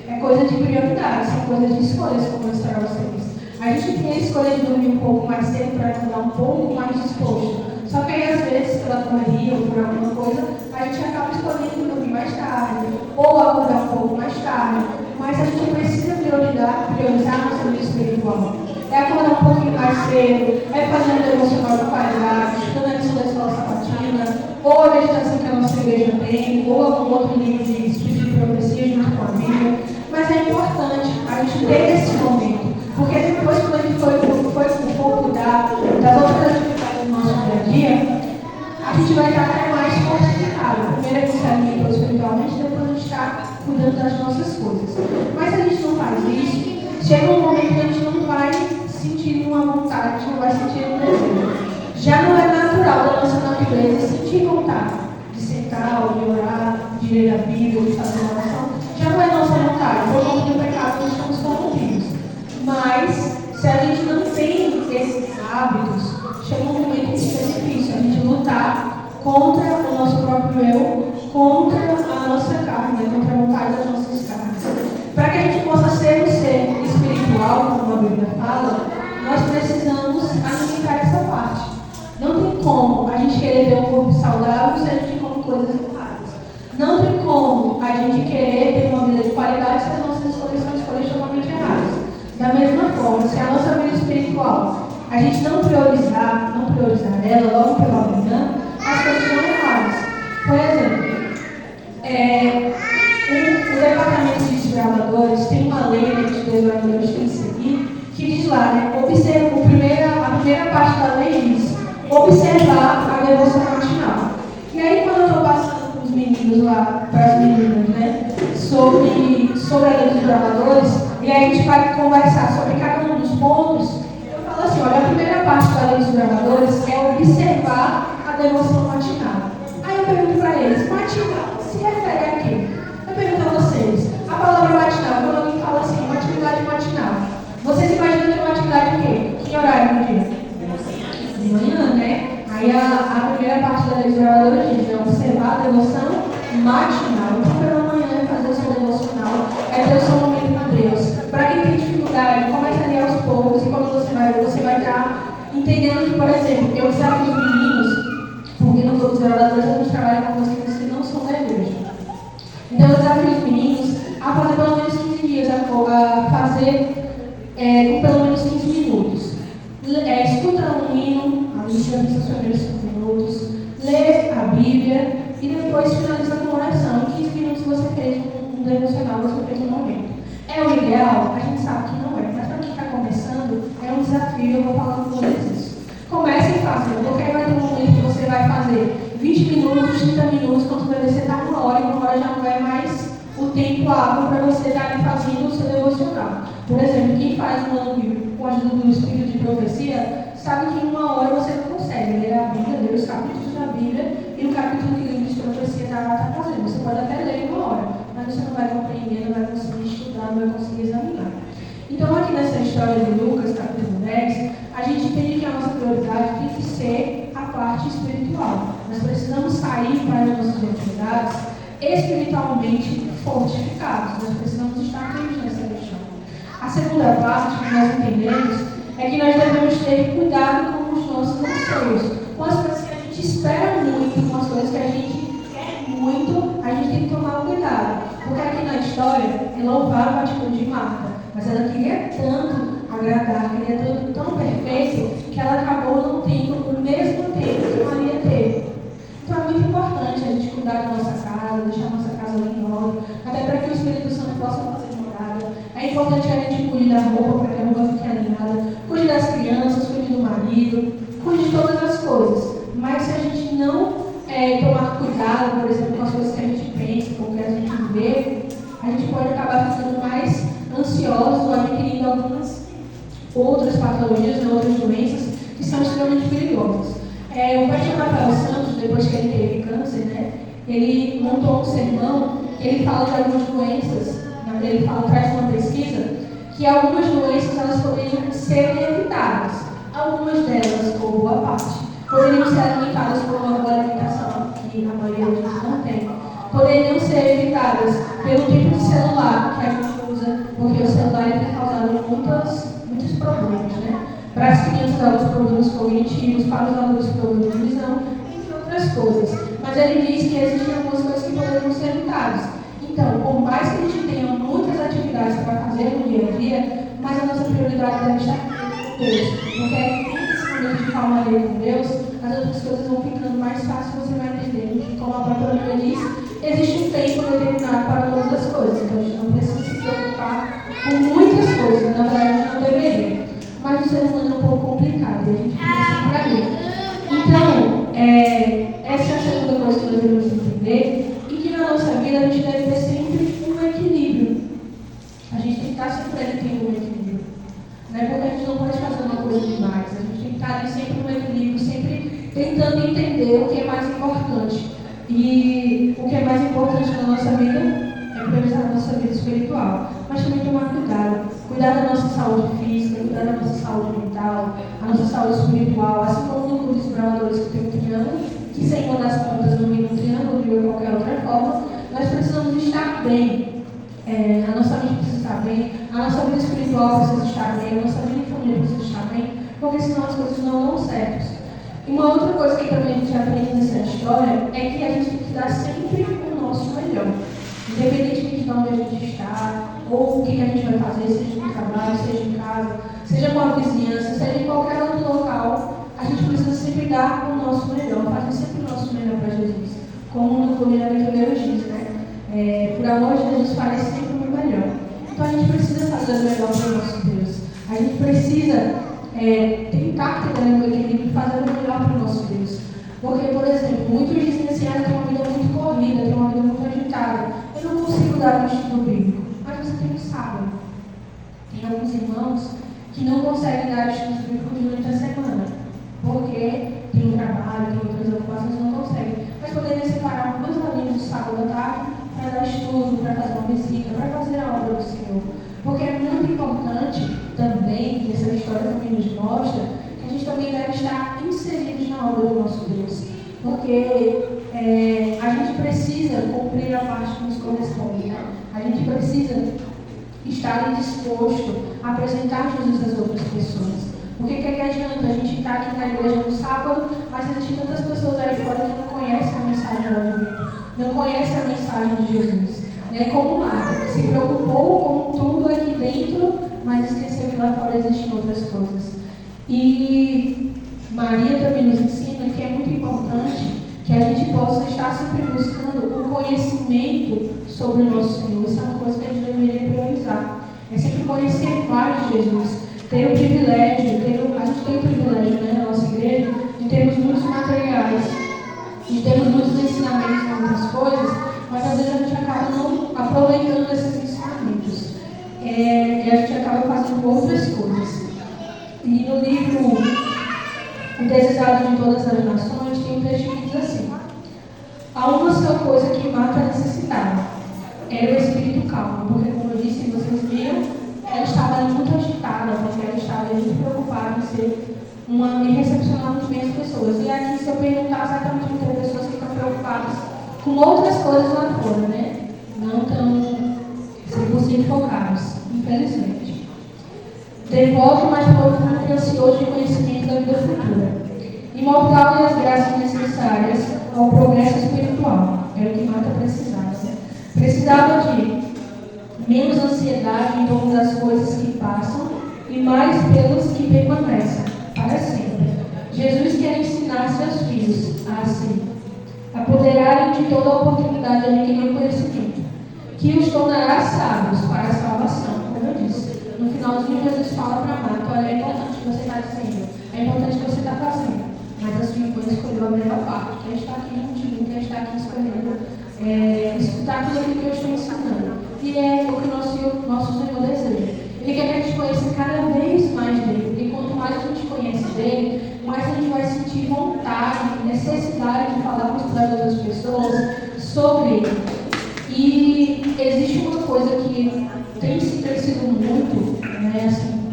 É coisa de prioridade, são coisas de escolhas, como eu disse para vocês. A gente tem a escolha de dormir um pouco mais cedo para acordar um pouco mais disposto. Só que aí, às vezes, pela correria ou por alguma coisa, a gente acaba escolhendo dormir mais tarde ou acordar um pouco mais tarde. Mas a gente precisa priorizar a nossa vida espiritual. É acordar um pouquinho mais cedo, é fazer um devocional de qualidade, estudando a lição da escola sabatina, ou a meditação que a nossa igreja tem, ou algum outro livro de espírito de profecia junto com a Bíblia. Mas é importante a gente ter esse momento, porque depois, quando a gente for cuidar das outras atividades do nosso dia a dia, a gente vai estar até mais fortificado. Primeiro a gente se alimenta espiritualmente, depois a gente está cuidando das nossas coisas. Mas se a gente não faz isso, chega um momento que a gente não vai sentir uma vontade, a gente não vai sentir um desejo. Já não é natural da nossa natureza sentir vontade de sentar, ou de orar, de ler a Bíblia, de fazer uma oração. Já não é nossa vontade, por conta do pecado nós estamos corrompidos. Mas, se a gente não tem esses hábitos, chega um momento que fica difícil a gente lutar contra o nosso próprio eu, contra a nossa carne, contra a vontade das nossas carnes. Para que a gente possa ser um ser espiritual, como a Bíblia fala, nós precisamos alimentar essa parte. Não tem como a gente querer ter um corpo saudável se a gente come coisas erradas. Não tem como a gente querer ter uma vida de qualidade se as nossas escolhas são escolhas totalmente erradas. Da mesma forma, se a nossa vida espiritual a gente não priorizar ela logo pela manhã, as coisas estão erradas. Por exemplo, o departamento de desbravadores tem uma lei que os desbravadores têm que seguir, que diz lá, né, a primeira parte da lei diz observar a devoção matinal. E aí, quando eu estou passando para os meninos lá, para as meninas, né, sobre a lei dos desbravadores, e aí a gente vai conversar sobre cada um dos pontos, eu falo assim, olha, a primeira parte da lei dos desbravadores é observar a devoção matinal. Aí eu pergunto para eles, matinal se refere a quê? Eu pergunto a vocês, a palavra matinal, quando alguém fala assim, uma atividade matinal, vocês imaginam que é uma atividade de quê? Que horário no dia? De manhã, né? Aí a primeira parte da lei dos desbravadores diz, é observar a devoção matinal. Então, pela manhã é fazer o seu devocional, é ter o seu momento com Deus. Para quem tem dificuldade, começa ali aos poucos, e quando você vai estar entendendo que, por exemplo, eu desafio os meninos, porque no Clube dos Desbravadores a gente trabalha com vocês que não são da igreja. Então, eu desafio os meninos a fazer pelo menos 15 dias, a fazer com pelo menos 15 minutos. Escuta um hino, a lista dos primeiros 5 minutos, lê a Bíblia e depois finaliza com oração. Em 15 minutos você fez um devocional, você fez um momento. É o ideal? A gente sabe que não é, mas para quem está começando, é um desafio, eu vou falar com vocês isso. Comece fazendo, porque aí vai ter um momento que você vai fazer 20 minutos, 30 minutos, quando você está 1 hora, e 1 hora já não é mais o tempo hábil para você estar ali fazendo o seu devocional. Por exemplo, quem faz um ano bíblico com a ajuda do Espírito de Profecia, sabe que em 1 hora você não consegue ler a Bíblia, ler os capítulos da Bíblia e o capítulo que o livro de profecia está fazendo. Você pode até ler em 1 hora, mas você não vai compreender, não vai conseguir estudar, não vai conseguir examinar. Então, aqui nessa história de Lucas, capítulo 10, a gente entende que a nossa prioridade tem que ser a parte espiritual. Nós precisamos sair para as nossas atividades espiritualmente fortificados. Nós precisamos estar firmes nessa questão. A segunda parte que nós entendemos é que nós devemos ter cuidado com os nossos anseios, com as coisas que a gente espera muito, com as coisas que a gente quer muito, a gente tem que tomar cuidado. Porque aqui na história, é louvável a atitude de Marta, mas ela queria tanto agradar, queria tudo tão perfeito, que ela acabou não tendo o mesmo tempo que Maria teve. Então é muito importante a gente cuidar da nossa casa, deixar a nossa casa em ordem, até para que o Espírito Santo possa fazer morada. É importante que a gente cuide da roupa, para que a roupa fique alinhada, cuide das crianças, cuide do marido, cuide de todas as coisas. Mas se a gente não tomar cuidado, por exemplo, com as coisas que a gente pensa, com o que a gente vê, a gente pode acabar ficando mais ansiosos ou adquirindo algumas outras patologias, outras doenças que são extremamente perigosas. O pastor Rafael Santos, depois que ele teve câncer, né, ele montou um sermão, ele fala de algumas doenças, ele traz uma pesquisa, que algumas doenças elas poderiam ser evitadas. Algumas delas, ou boa parte, poderiam ser alimentadas por uma boa alimentação, que a maioria das vezes não tem. Poderiam ser evitadas pelo tipo de celular que a gente usa, porque o celular tem causado muitos problemas, né? Para as crianças, os problemas cognitivos, para os adultos, problemas de visão, entre outras coisas. Mas ele diz que existem algumas coisas que poderiam ser evitadas. Então, por mais que a gente tenha muitas atividades para fazer no dia a dia, mas a nossa prioridade deve estar com Deus. Porque nesse momento de calmaria com Deus, as outras coisas vão ficando mais fáceis, você vai entender que, como a própria Bíblia diz, existe um tempo determinado para todas as coisas. Então, a gente não precisa se preocupar com muitas coisas. Na verdade, a gente não deveria. Mas o ser humano é um pouco complicado e a gente precisa para ver. Então, essa é a segunda coisa que nós devemos entender, e que na nossa vida a gente deve ter sempre um equilíbrio. A gente tem que estar sempre tendo um equilíbrio. Não é porque a gente não pode fazer uma coisa demais. A gente tem que estar ali sempre no equilíbrio, sempre tentando entender o que é mais importante. E o que é mais importante na nossa vida é priorizar a nossa vida espiritual. Mas também tomar cuidado. Cuidar da nossa saúde física, cuidar da nossa saúde mental, a nossa saúde espiritual, assim como no clube dos bravadores que tem um triângulo, que sem uma das pontas não vem um triângulo, de qualquer outra forma, nós precisamos estar bem. A nossa mente precisa estar bem, a nossa vida espiritual precisa estar bem, a nossa vida em família precisa estar bem, porque senão as coisas não dão certo. E uma outra coisa que também a gente aprende nessa história é que a gente tem que dar sempre o nosso melhor. Independentemente de onde a gente está, ou o que a gente vai fazer, seja no trabalho, seja em casa, seja com a vizinhança, seja em qualquer outro local, a gente precisa sempre dar o nosso melhor, fazer sempre o nosso melhor para Jesus. Como no Clube da Aventureira diz, né? Por amor de Jesus, faz sempre o melhor. Então a gente precisa fazer o melhor para o nosso Deus. A gente precisa tentar ter um equilíbrio e fazer o melhor para o nosso Deus. Porque, por exemplo, muitos dizem assim, tem uma vida muito corrida, tem uma vida muito agitada. Eu não consigo dar um estudo bíblico. Mas você tem um sábado. Tem alguns irmãos que não conseguem dar estudos bíblicos durante a semana. Porque tem um trabalho, tem outras ocupações, não conseguem. Mas poderiam separar algumas horinhas do sábado à tarde para dar estudo, para fazer uma visita, para fazer a obra do Senhor. Porque é muito importante também, e essa história também nos mostra, que a gente também deve estar inseridos na obra do nosso Deus. Porque a gente precisa cumprir a parte que nos corresponde. Né? A gente precisa estar disposto a apresentar Jesus às outras pessoas. Porque o que adianta a gente estar aqui na igreja no sábado, mas existem tantas pessoas aí fora que não conhecem a mensagem do Evangelho, não conhecem a mensagem de Jesus. Como Marta, que se preocupou com tudo aqui dentro, mas esqueceu que lá fora existem outras coisas. E Maria também nos ensina que é muito importante que a gente possa estar sempre buscando o conhecimento sobre o nosso Senhor. Isso é uma coisa que a gente deveria priorizar. É sempre conhecer mais de Jesus. Ter o privilégio, a gente tem o privilégio, né, na nossa igreja, de termos muitos materiais, de termos muitos ensinamentos em outras coisas, mas às vezes a gente acaba não aproveitando esses ensinamentos. E a gente acaba fazendo outras coisas. E no livro O Desejado de Todas as Nações, tem um texto que diz assim: há uma só coisa que Marta necessitava, era o espírito calmo, porque, como eu disse, vocês viram, ela estava muito agitada, porque ela estava muito preocupada em recepcionar muito bem as pessoas. E aqui, se eu perguntar, certamente muitas pessoas ficam preocupadas com outras coisas lá fora, né? não tão 100% focados, infelizmente. Devoto, mas profundo e ansioso de conhecimento da vida futura. Imortal e as graças necessárias ao progresso espiritual. Era o que Marta precisava. Precisava de menos ansiedade em torno das coisas que passam e mais pelas que permanecem para sempre. Jesus quer ensinar seus filhos a assim, apoderarem de toda a oportunidade de adquirir o conhecimento, que os tornará sábios para a salvação, como eu disse. No finalzinho, Jesus fala para Marta: olha, é importante o que você está dizendo, é importante o que você está fazendo, mas a sua irmã escolheu a melhor parte, quer estar aqui juntinho, quer estar aqui escolhendo, escutar tudo aquilo que eu estou ensinando. E é o que o nosso Senhor deseja. Ele quer que a gente conheça cada vez mais dele, porque quanto mais a gente conhece dele, mais a gente vai sentir vontade, necessidade de falar com as outras pessoas sobre ele. E existe uma coisa que tem se crescido muito, né, assim,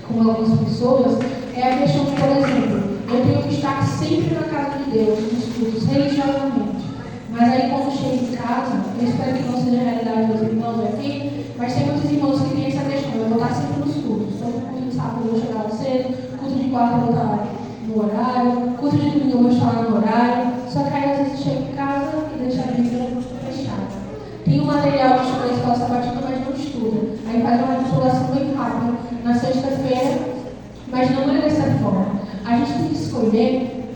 com algumas pessoas, é a questão de, por exemplo, eu tenho que estar sempre na casa de Deus, nos cultos, religiosamente. Mas aí quando chego em casa, eu espero que não seja a realidade dos irmãos aqui, mas tem muitos irmãos que têm essa questão: eu vou estar sempre nos cultos. Então, culto de sábado eu vou chegar cedo, culto de quarta eu vou estar lá no horário, culto de domingo eu vou estar lá no horário. Só que aí às vezes chego em casa e deixo a Bíblia fechada. Tem um material que estuda na escola sabatina, mas não estuda. Aí faz uma manipulação bem rápida na sexta-feira, mas não é dessa forma. A gente tem que escolher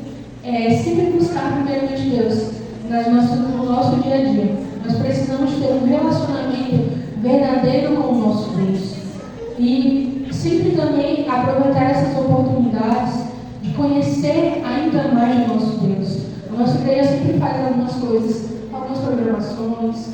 sempre buscar primeiramente Deus no nosso dia a dia. Nós precisamos ter um relacionamento verdadeiro com o nosso Deus. E sempre também aproveitar essas oportunidades de conhecer ainda mais o nosso Deus. A nossa igreja sempre faz algumas coisas, algumas programações,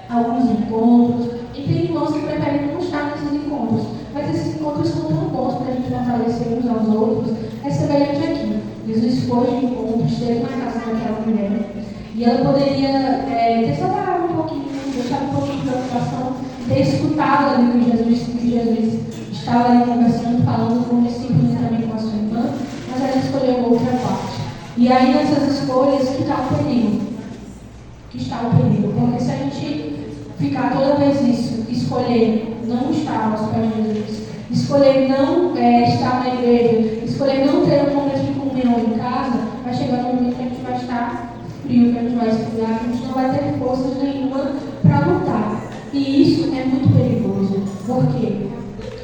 alguns encontros. E tem irmãos que preferem não estar nesses encontros. Mas esses encontros são tão bons para a gente fortalecer uns aos outros. É semelhante aqui. Jesus foi de encontro, esteve na casa daquela mulher. E ela poderia ter separado um pouquinho, deixado um pouquinho de preocupação, ter escutado ali que Jesus estava ali conversando, falando com o discípulo e também com a sua irmã, mas ela escolheu outra parte. E aí nessas escolhas que está o perigo. Porque se a gente ficar toda vez isso, escolher não estar aos pés de Jesus, escolher não estar na igreja, escolher não ter um momento de comunhão em casa, vai chegar um momento que a gente vai estar frio, que a gente vai esfriar, que a gente não vai ter forças nenhuma para lutar. E isso é muito perigoso. Por quê?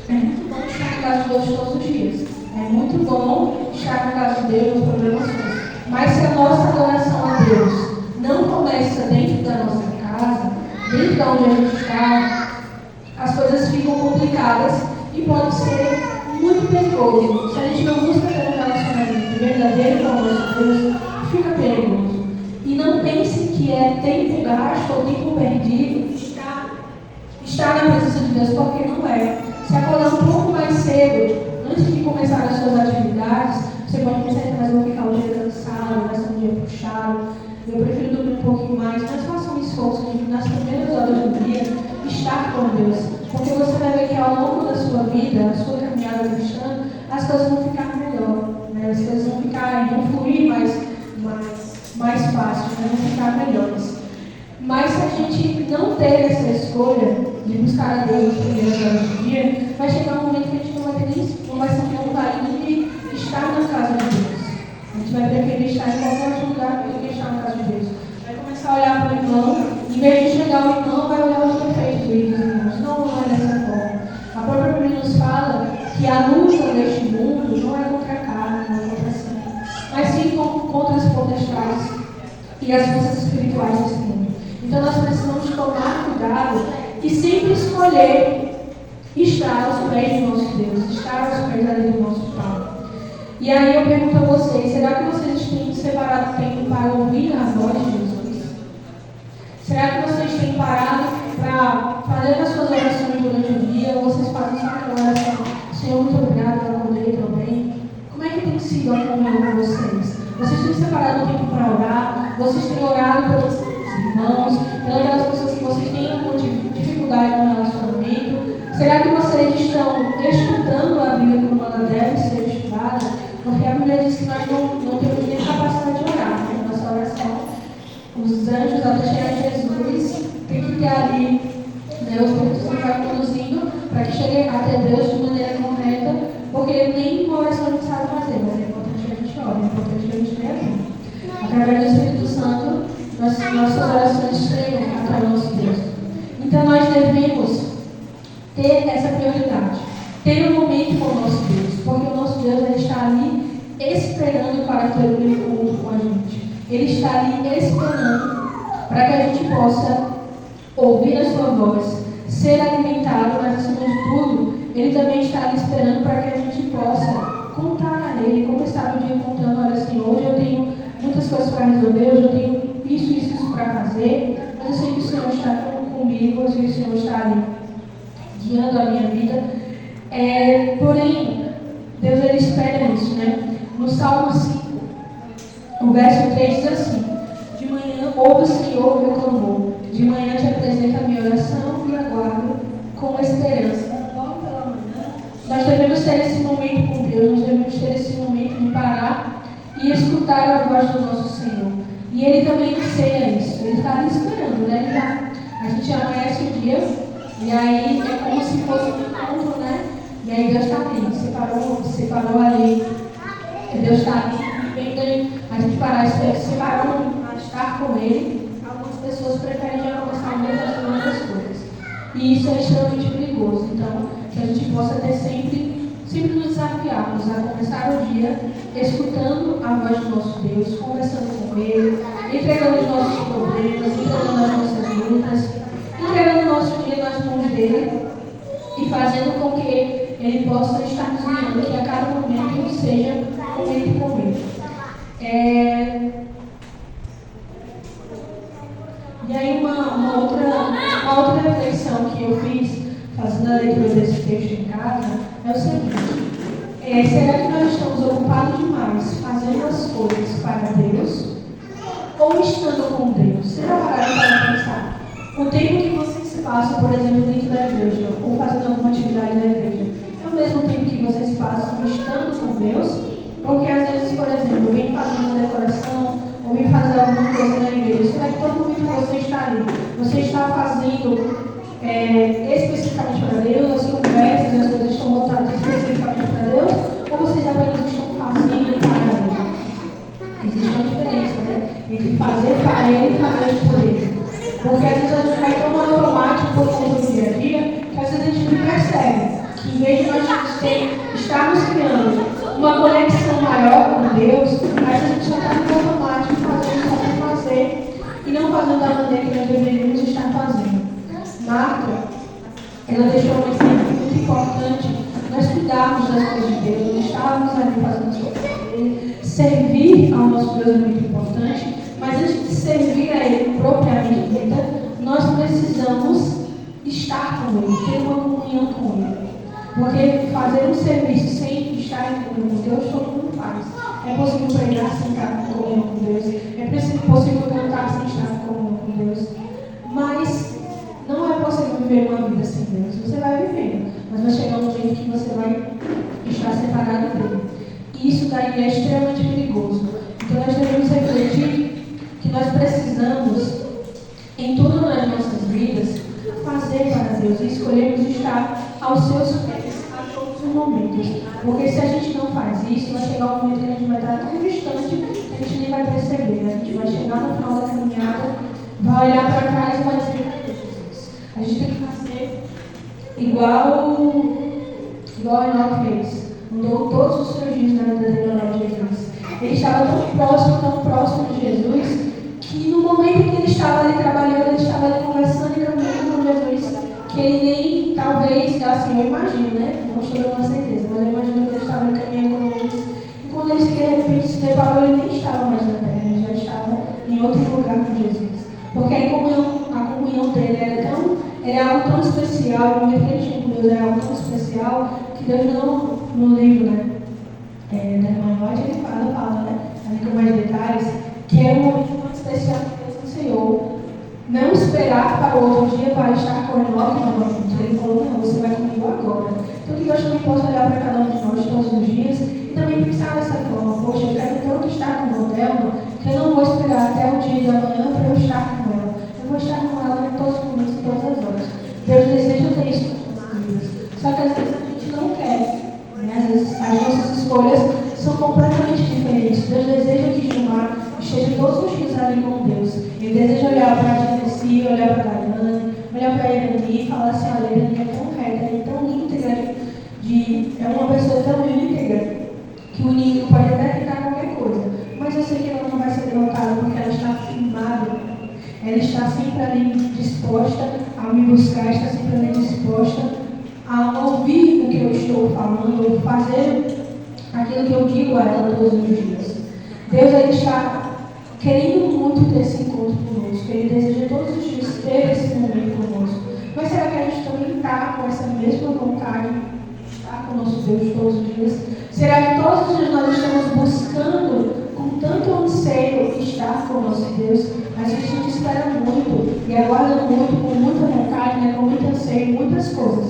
É muito bom estar na casa de Deus todos os dias. É muito bom estar na casa de Deus nas programações. Mas se a nossa adoração a Deus não começa dentro da nossa casa, dentro de onde a gente está, as coisas ficam complicadas e pode ser muito perigoso. Se a gente não busca ter um relacionamento verdadeiro com o nosso Deus, fica perigoso. E não pense que é tempo gasto ou tempo perdido estar na presença de Deus, porque não é. Se acordar um pouco mais cedo, antes de começar as suas atividades, você pode pensar que mas eu vou ficar um dia cansado, vai ser um dia puxado, eu prefiro dormir um pouquinho mais, mas faça um esforço de, nas primeiras horas do dia, estar com Deus. Porque você vai ver que ao longo da sua vida, na sua caminhada cristã, as coisas vão ficar melhor, né? As coisas vão fluir mais fácil, né? Vão ficar melhores. Mas se a gente não ter essa escolha de buscar a Deus nas primeiras horas do dia, vai chegar um momento que a gente não vai sentir vontade de estar na casa de Deus. A gente vai preferir estar em qualquer outro lugar do que estar na casa de Deus. Vai começar a olhar para o irmão, em vez de chegar ao irmão, vai olhar os defeitos dos irmãos. Não é dessa forma. A própria Bíblia nos fala que a luta deste mundo não é contra a carne, não é contra a sangue, mas sim contra as potestades e as forças espirituais desse mundo. Então nós precisamos tomar cuidado e sempre escolher estar aos pés do nosso Deus, estar aos pés ali do nosso Pai. E aí eu pergunto a vocês, será que vocês têm separado tempo para ouvir a voz de Jesus? Será que vocês têm parado para fazer as suas orações durante o dia? Ou vocês fazem só aquela oração, Senhor, muito obrigado, eu acordei também. Como é que tem sido a comunhão com vocês? Vocês têm separado tempo para orar? Vocês têm orado pelos irmãos, pelas pessoas que vocês têm alguma dificuldade no relacionamento? Será que vocês estão estudando a Bíblia como ela deve ser estudada? Porque a Bíblia diz que nós não temos nem capacidade de orar, né? Nossa oração, os anjos, ao deixar Jesus, tem que ter a nossas orações chegam até o nosso Deus. Então nós devemos ter essa prioridade, ter um momento com o nosso Deus, porque o nosso Deus ele está ali esperando para ter um encontro com a gente. Ele está ali esperando para que a gente possa ouvir a sua voz, ser alimentado, mas acima de tudo, Ele também está ali esperando para que a gente possa contar a Ele, como estava o dia contando, olha assim, hoje eu tenho muitas coisas para resolver, hoje eu tenho isso para fazer, mas eu sei que o Senhor está comigo, eu sei que o Senhor está ali guiando a minha vida. Porém, Deus ele espera isso, né? No Salmo 5, o verso 3 diz assim: de manhã ouve o Senhor o meu clamor, de manhã te apresento a minha oração e aguardo com esperança. Logo pela manhã, nós devemos ter esse momento com Deus, nós devemos ter esse momento de parar e escutar a voz do nosso Senhor. E Ele também anseia isso, Ele está ali esperando, né? A gente amanhece o dia e aí é como se fosse um encontro, né? E aí Deus está ali, separou ali, Deus está ali. A gente parar separando a estar com Ele, algumas pessoas preferem já começar a fazer outras coisas. E isso é extremamente perigoso. Então, que a gente possa ter sempre nos desafiarmos a começar o dia escutando a voz do nosso Deus, conversando com Ele, entregando os nossos problemas, entregando as nossas lutas, entregando o nosso dia nas mãos dele e fazendo com que Ele possa estar nos guiando, que a cada momento seja um momento com Ele. E aí uma outra reflexão que eu fiz fazendo a leitura desse texto em casa é o seguinte: será que nós estamos ocupados demais fazendo as coisas para Deus ou estando com Deus? Você já pararam para pensar? O tempo que vocês passam, por exemplo, dentro da igreja ou fazendo alguma atividade da igreja é o mesmo tempo que vocês passam estando com Deus? Porque às vezes, por exemplo, vem fazendo uma decoração ou vem fazer alguma coisa na igreja. Será que todo momento que você está ali, você está fazendo especificamente para Deus, as conversas, as coisas estão voltadas especificamente para Deus, ou vocês apenas estão fazendo para Deus? Existe uma diferença, né? Entre fazer para Ele e fazer por Ele. Porque às vezes a gente vai tão automático por conta do dia a dia, que às vezes a gente não percebe que em vez de nós estarmos criando uma conexão maior com Deus, mas a gente já está no automático, fazendo só para fazer e não fazendo da maneira que nós deveríamos estar fazendo. Marta, ela deixou um exemplo muito importante, nós cuidarmos das coisas de Deus, nós estarmos ali fazendo as coisas dele, servir ao nosso Deus é muito importante, mas antes de servir a Ele propriamente dita, nós precisamos estar com Ele, ter uma comunhão com Ele. Porque fazer um serviço sem estar em comunhão com Deus, todo mundo faz. É possível pregar sem estar em comunhão com Deus. É possível cantar sem estar em comunhão com Deus. Mas não é possível viver uma vida sem Deus. Você vai vivendo, mas vai chegar um momento que você vai estar separado dele. E isso daí é extremamente perigoso. Então nós devemos refletir que nós precisamos, em todas as nossas vidas, fazer para Deus e escolhermos estar aos seus pés a todos os momentos. Porque se a gente não faz isso, vai chegar um momento que a gente vai estar tão distante que a gente nem vai perceber. A gente vai chegar no final da caminhada, vai olhar para trás e vai dizer: Jesus, a gente tem que fazer igual Enoque fez. Andou todos os seus dias na vida dele ao Jesus. Ele estava tão próximo de Jesus, que no momento que ele estava ali trabalhando, ele estava ali conversando e caminhando com Jesus, que ele nem, talvez, assim, eu imagino, né? Não estou dando uma certeza, mas eu imagino que ele estava ali caminhando com Jesus, e quando ele de repente se deparou, ele nem estava mais na terra, ele já estava em outro lugar com Jesus. Porque a comunhão dele era algo tão especial, o momento que ele tinha com Deus era algo tão especial, que Deus não, no livro, né? Da irmã White, ele fala, né? Ali com mais detalhes, que é um momento muito especial que Deus ensinou. Não esperar para o outro dia para estar com Enoque novamente. Ele falou: não, você vai comigo agora. Então que Deus também possa olhar para cada um de nós todos os dias e também pensar dessa forma: poxa, eu quero tanto estar com o Delma que eu não vou esperar até o dia da manhã para eu estar com ela. Eu vou estar com ela em todos os momentos, em todas as horas. Deus deseja ter isso nas nossas vidas. Só que às vezes a gente não quer. Né? Às vezes as nossas escolhas são completamente diferentes. Deus deseja que Gilmar esteja todos os dias ali com Deus. Ele ela está sempre ali disposta a me buscar, está sempre ali disposta a ouvir o que eu estou falando, ou fazer aquilo que eu digo a ela todos os dias. Deus, ele está querendo muito ter esse encontro conosco, ele deseja todos os dias ter esse momento conosco. Mas será que a gente também está com essa mesma vontade de estar com o nosso Deus todos os dias? Será que todos os dias nós estamos buscando com tanto anseio estar com o nosso Deus? A gente espera muito e aguarda muito, com muita vontade, né, com muito anseio, muitas coisas.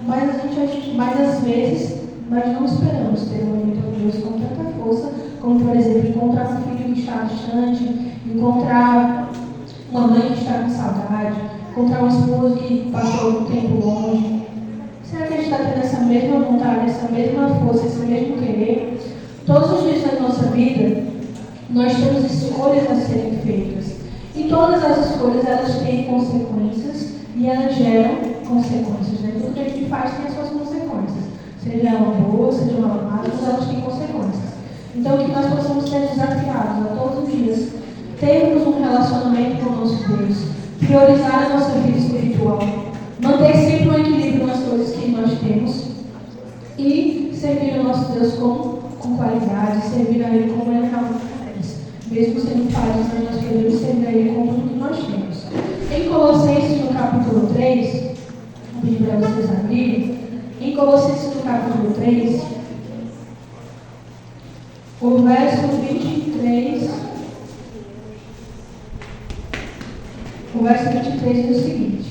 Mas às vezes nós não esperamos ter um momento com Deus com tanta força, como por exemplo, encontrar um filho que está distante, encontrar uma mãe que está com saudade, encontrar um esposo que passou um tempo longe. Será que a gente está tendo essa mesma vontade, essa mesma força, esse mesmo querer? Todos os dias da nossa vida, nós temos escolhas a serem feitas. E todas as escolhas, elas têm consequências e elas geram consequências. Né? Tudo que a gente faz tem as suas consequências. Seja ela boa, seja ela má, todas elas têm consequências. Então, que nós possamos ser desafiados a todos os dias, termos um relacionamento com o nosso Deus, priorizar a nossa vida espiritual, manter sempre um equilíbrio nas coisas que nós temos e servir o nosso Deus com qualidade, servir a Ele como Ele realmente merece. Mesmo sendo falhos, nós queremos servir a Ele com tudo que nós temos. Em Colossenses, no capítulo 3, vou pedir para vocês abrirem, em Colossenses, no capítulo 3, o verso 23, o verso 23 diz o seguinte: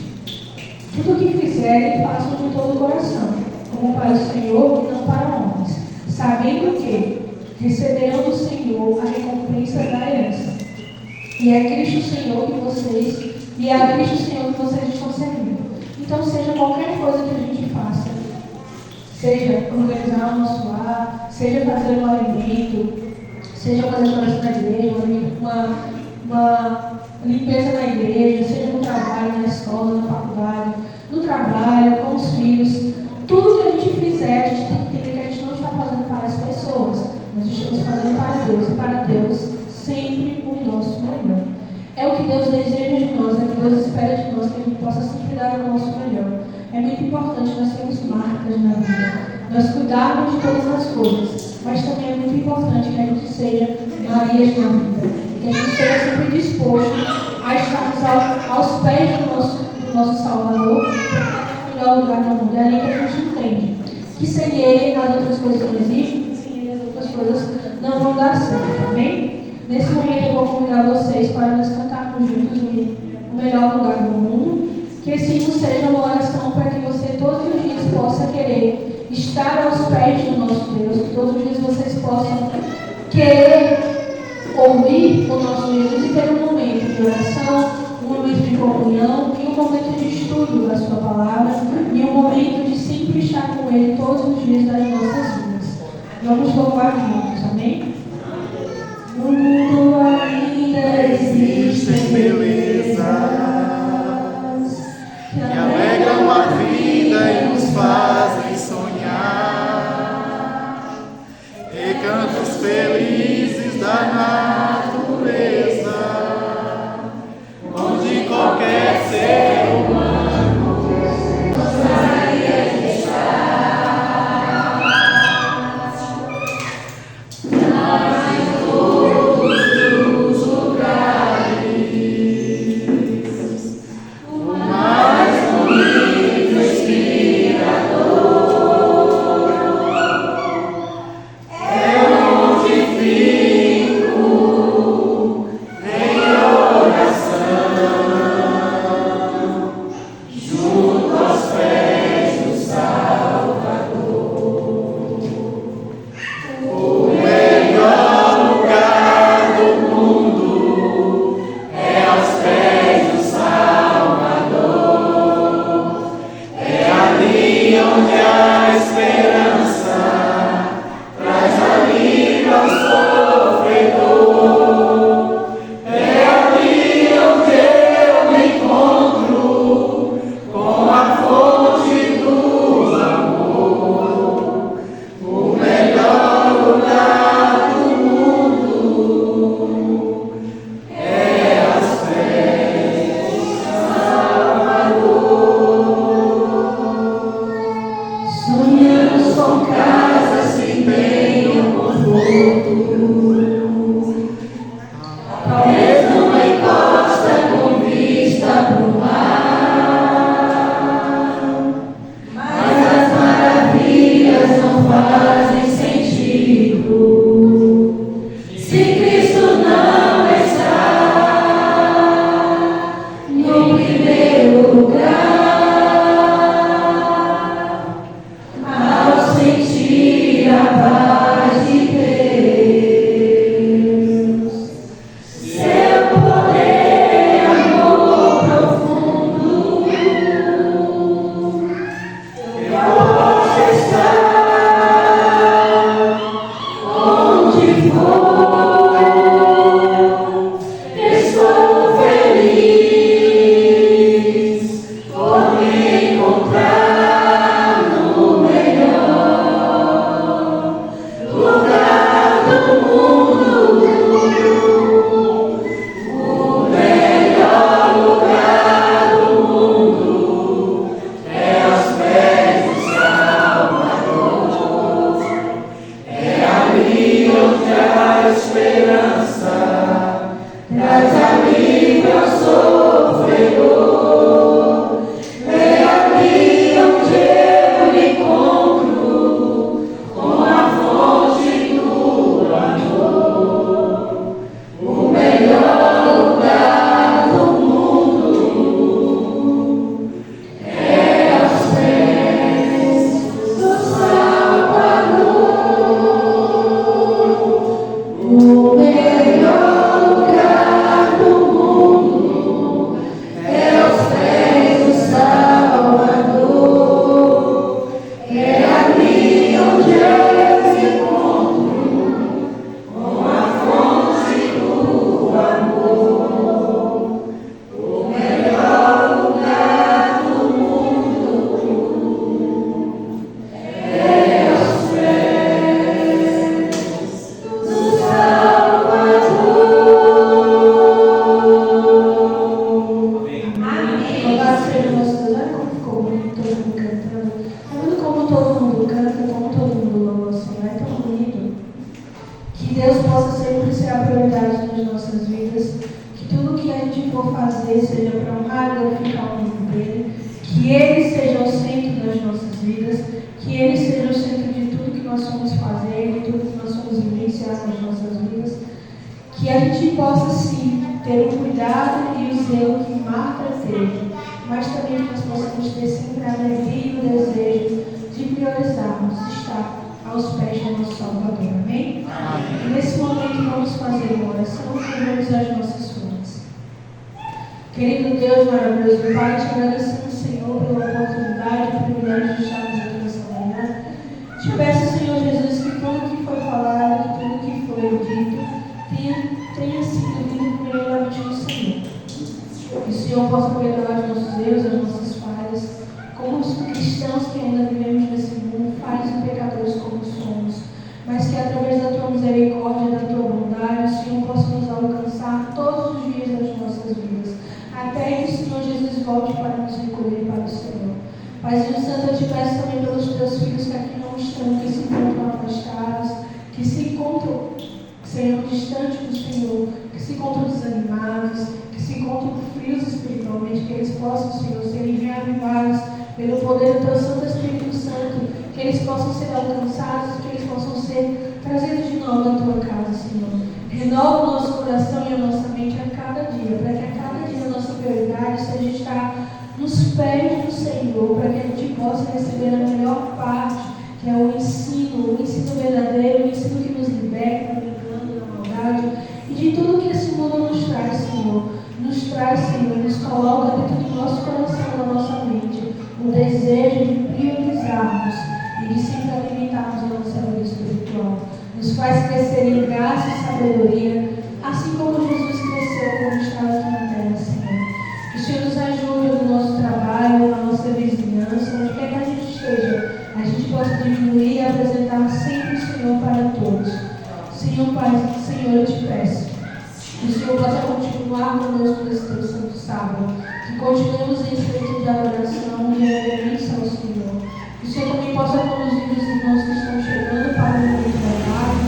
tudo o que fizerem, façam de todo o coração, como para o Senhor e não para homens, sabendo que receberão do Senhor a recompensa da herança. E é Cristo Senhor que vocês, e é a Cristo Senhor que vocês estão servindo. Então, seja qualquer coisa que a gente faça, seja organizar o nosso lar, seja fazer um alimento, seja fazer oração na igreja, uma limpeza na igreja, seja no trabalho, na escola, na faculdade, no trabalho, com os filhos. Tudo que a gente fizer, a gente tem que entender que a gente não está fazendo para as pessoas, nós estamos fazendo para Deus, e para Deus sempre o nosso melhor. É o que Deus deseja de nós, é o que Deus espera de nós, que a gente possa sempre dar o nosso melhor. É muito importante nós termos marcas na vida, nós cuidarmos de todas as coisas, mas também é muito importante que a gente seja Marias na vida, que a gente esteja sempre disposto a estarmos aos pés do nosso Salvador, no melhor lugar do mundo. É ali que a gente entende que sem Ele as outras coisas não existem, sem Ele as outras coisas não vão dar certo, amém? Nesse momento eu vou convidar vocês para nós cantarmos juntos o melhor lugar do mundo. Que esse hino seja uma oração para que você todos os dias possa querer estar aos pés do nosso Deus, que todos os dias vocês possam querer ouvir o nosso Jesus e ter um momento de oração, um momento de comunhão e um momento de estudo da sua palavra e um momento de sempre estar com Ele todos os dias das nossas vidas. Vamos louvar juntos, amém? No mundo ainda existem belezas que alegram a vida e nos fazem sonhar, e cantos felizes da natureza, onde qualquer ser humano gostaria de estar. gente possa, sim, ter o cuidado e o zelo que Marta teve, mas também que nós possamos ter sempre a alegria e o desejo de priorizarmos estar aos pés do nosso Salvador. Amém? E nesse momento vamos fazer uma oração e vamos às nossas fontes. Querido Deus maravilhoso Pai, te agradecemos, Senhor, pela oportunidade e o privilégio de estarmos aqui nessa manhã. Te peço, Senhor Jesus, que tudo que foi falado, que tudo que foi dito, tenha sido vindo primeiramente do Senhor. Que o Senhor possa perdoar os nossos erros, as nossas falhas, como os cristãos que ainda vivemos nesse mundo, falhos e pecadores como somos, mas que através da Tua misericórdia e da Tua bondade, o Senhor possa nos alcançar todos os dias das nossas vidas, até que o Senhor Jesus volte para nos recolher para o Senhor. Paizinho Santo, eu te peço também pelos Teus filhos que aqui não estão, que se encontram afastados, que se encontram, Senhor, distantes do Senhor, que se encontram desanimados, que se encontram frios espiritualmente, que eles possam, Senhor, serem reavivados pelo poder do Teu Santo Espírito Santo, que eles possam ser alcançados, que eles possam ser trazidos de novo à Tua casa, Senhor. Renova o nosso coração e a nossa mente a cada dia, para que a cada dia a nossa prioridade seja estar nos pés do Senhor, para que a gente possa receber a melhor parte, que é o ensino verdadeiro, o ensino que nos liberta do engano, da maldade e de tudo que esse mundo nos traz, Senhor. Nos traz, Senhor, nos coloca dentro do nosso coração, da nossa mente, o desejo de priorizarmos e de sempre alimentarmos a nossa vida espiritual. Nos faz crescer em graça e sabedoria, assim como Jesus cresceu quando estava aqui na terra, Senhor. Que o Senhor nos ajude no nosso trabalho, na nossa vizinhança, onde quer que a gente esteja, a gente possa diminuir e apresentar sempre o Senhor para todos. Senhor Pai, Senhor, eu te peço que o Senhor possa continuar conosco nesse Teu santo sábado, que continuemos em espírito de adoração e reverência ao Senhor. Que o Senhor também possa conduzir os irmãos que estão chegando para o momento da live,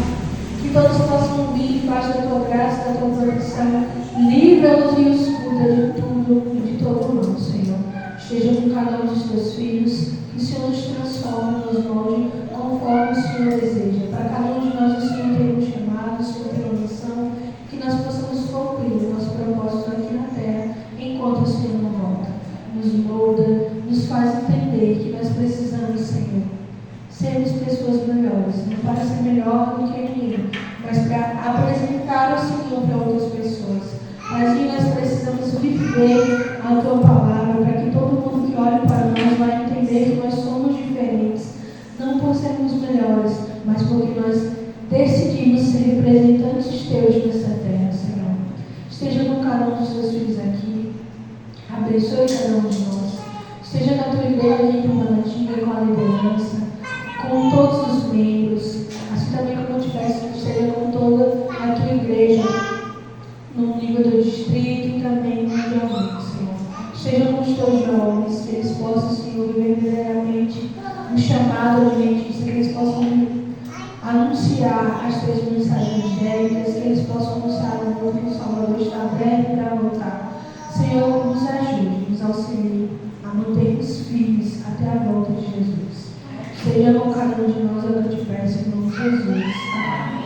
que todos possam vir debaixo da Tua graça, da Tua proteção, livra-os e os cuida de tudo e de todo mal, Senhor. Esteja com cada um dos Teus filhos, que o Senhor nos transforme, nos molde conforme o Senhor deseja. Para cada um de nós, o Senhor tem um chamado, o Senhor tem uma missão, que nós possamos cumprir o nosso propósito aqui na terra, enquanto o Senhor não volta. Nos molda, nos faz entender que nós precisamos, Senhor, sermos pessoas melhores, não para ser melhor do que ninguém, mas para apresentar o Senhor para outras pessoas. Mas que nós precisamos viver a Tua palavra, para que todo mundo que olhe para nós vai entender que nós somos diferentes, não por sermos melhores, mas porque nós decidimos ser representantes Teus nessa terra, Senhor. Esteja com cada um dos Teus filhos aqui, abençoe cada um de nós, esteja na Tua igreja aqui em Permanentinha, com a liderança, com todos os membros, assim também como eu te peço que esteja com toda a Tua igreja, no nível do distrito e também mundialmente, Senhor. Esteja com os Teus jovens, que eles possam, Senhor, viver verdadeiramente um chamado adventista, que eles possam anunciar as Tuas mensagens angélicas, que eles possam anunciar o mundo que o Salvador está breve para voltar. Senhor, nos ajude, nos auxilie a mantermos firmes até a volta de Jesus. Seja com cada um de nós, eu te peço, em nome de Jesus. Amém.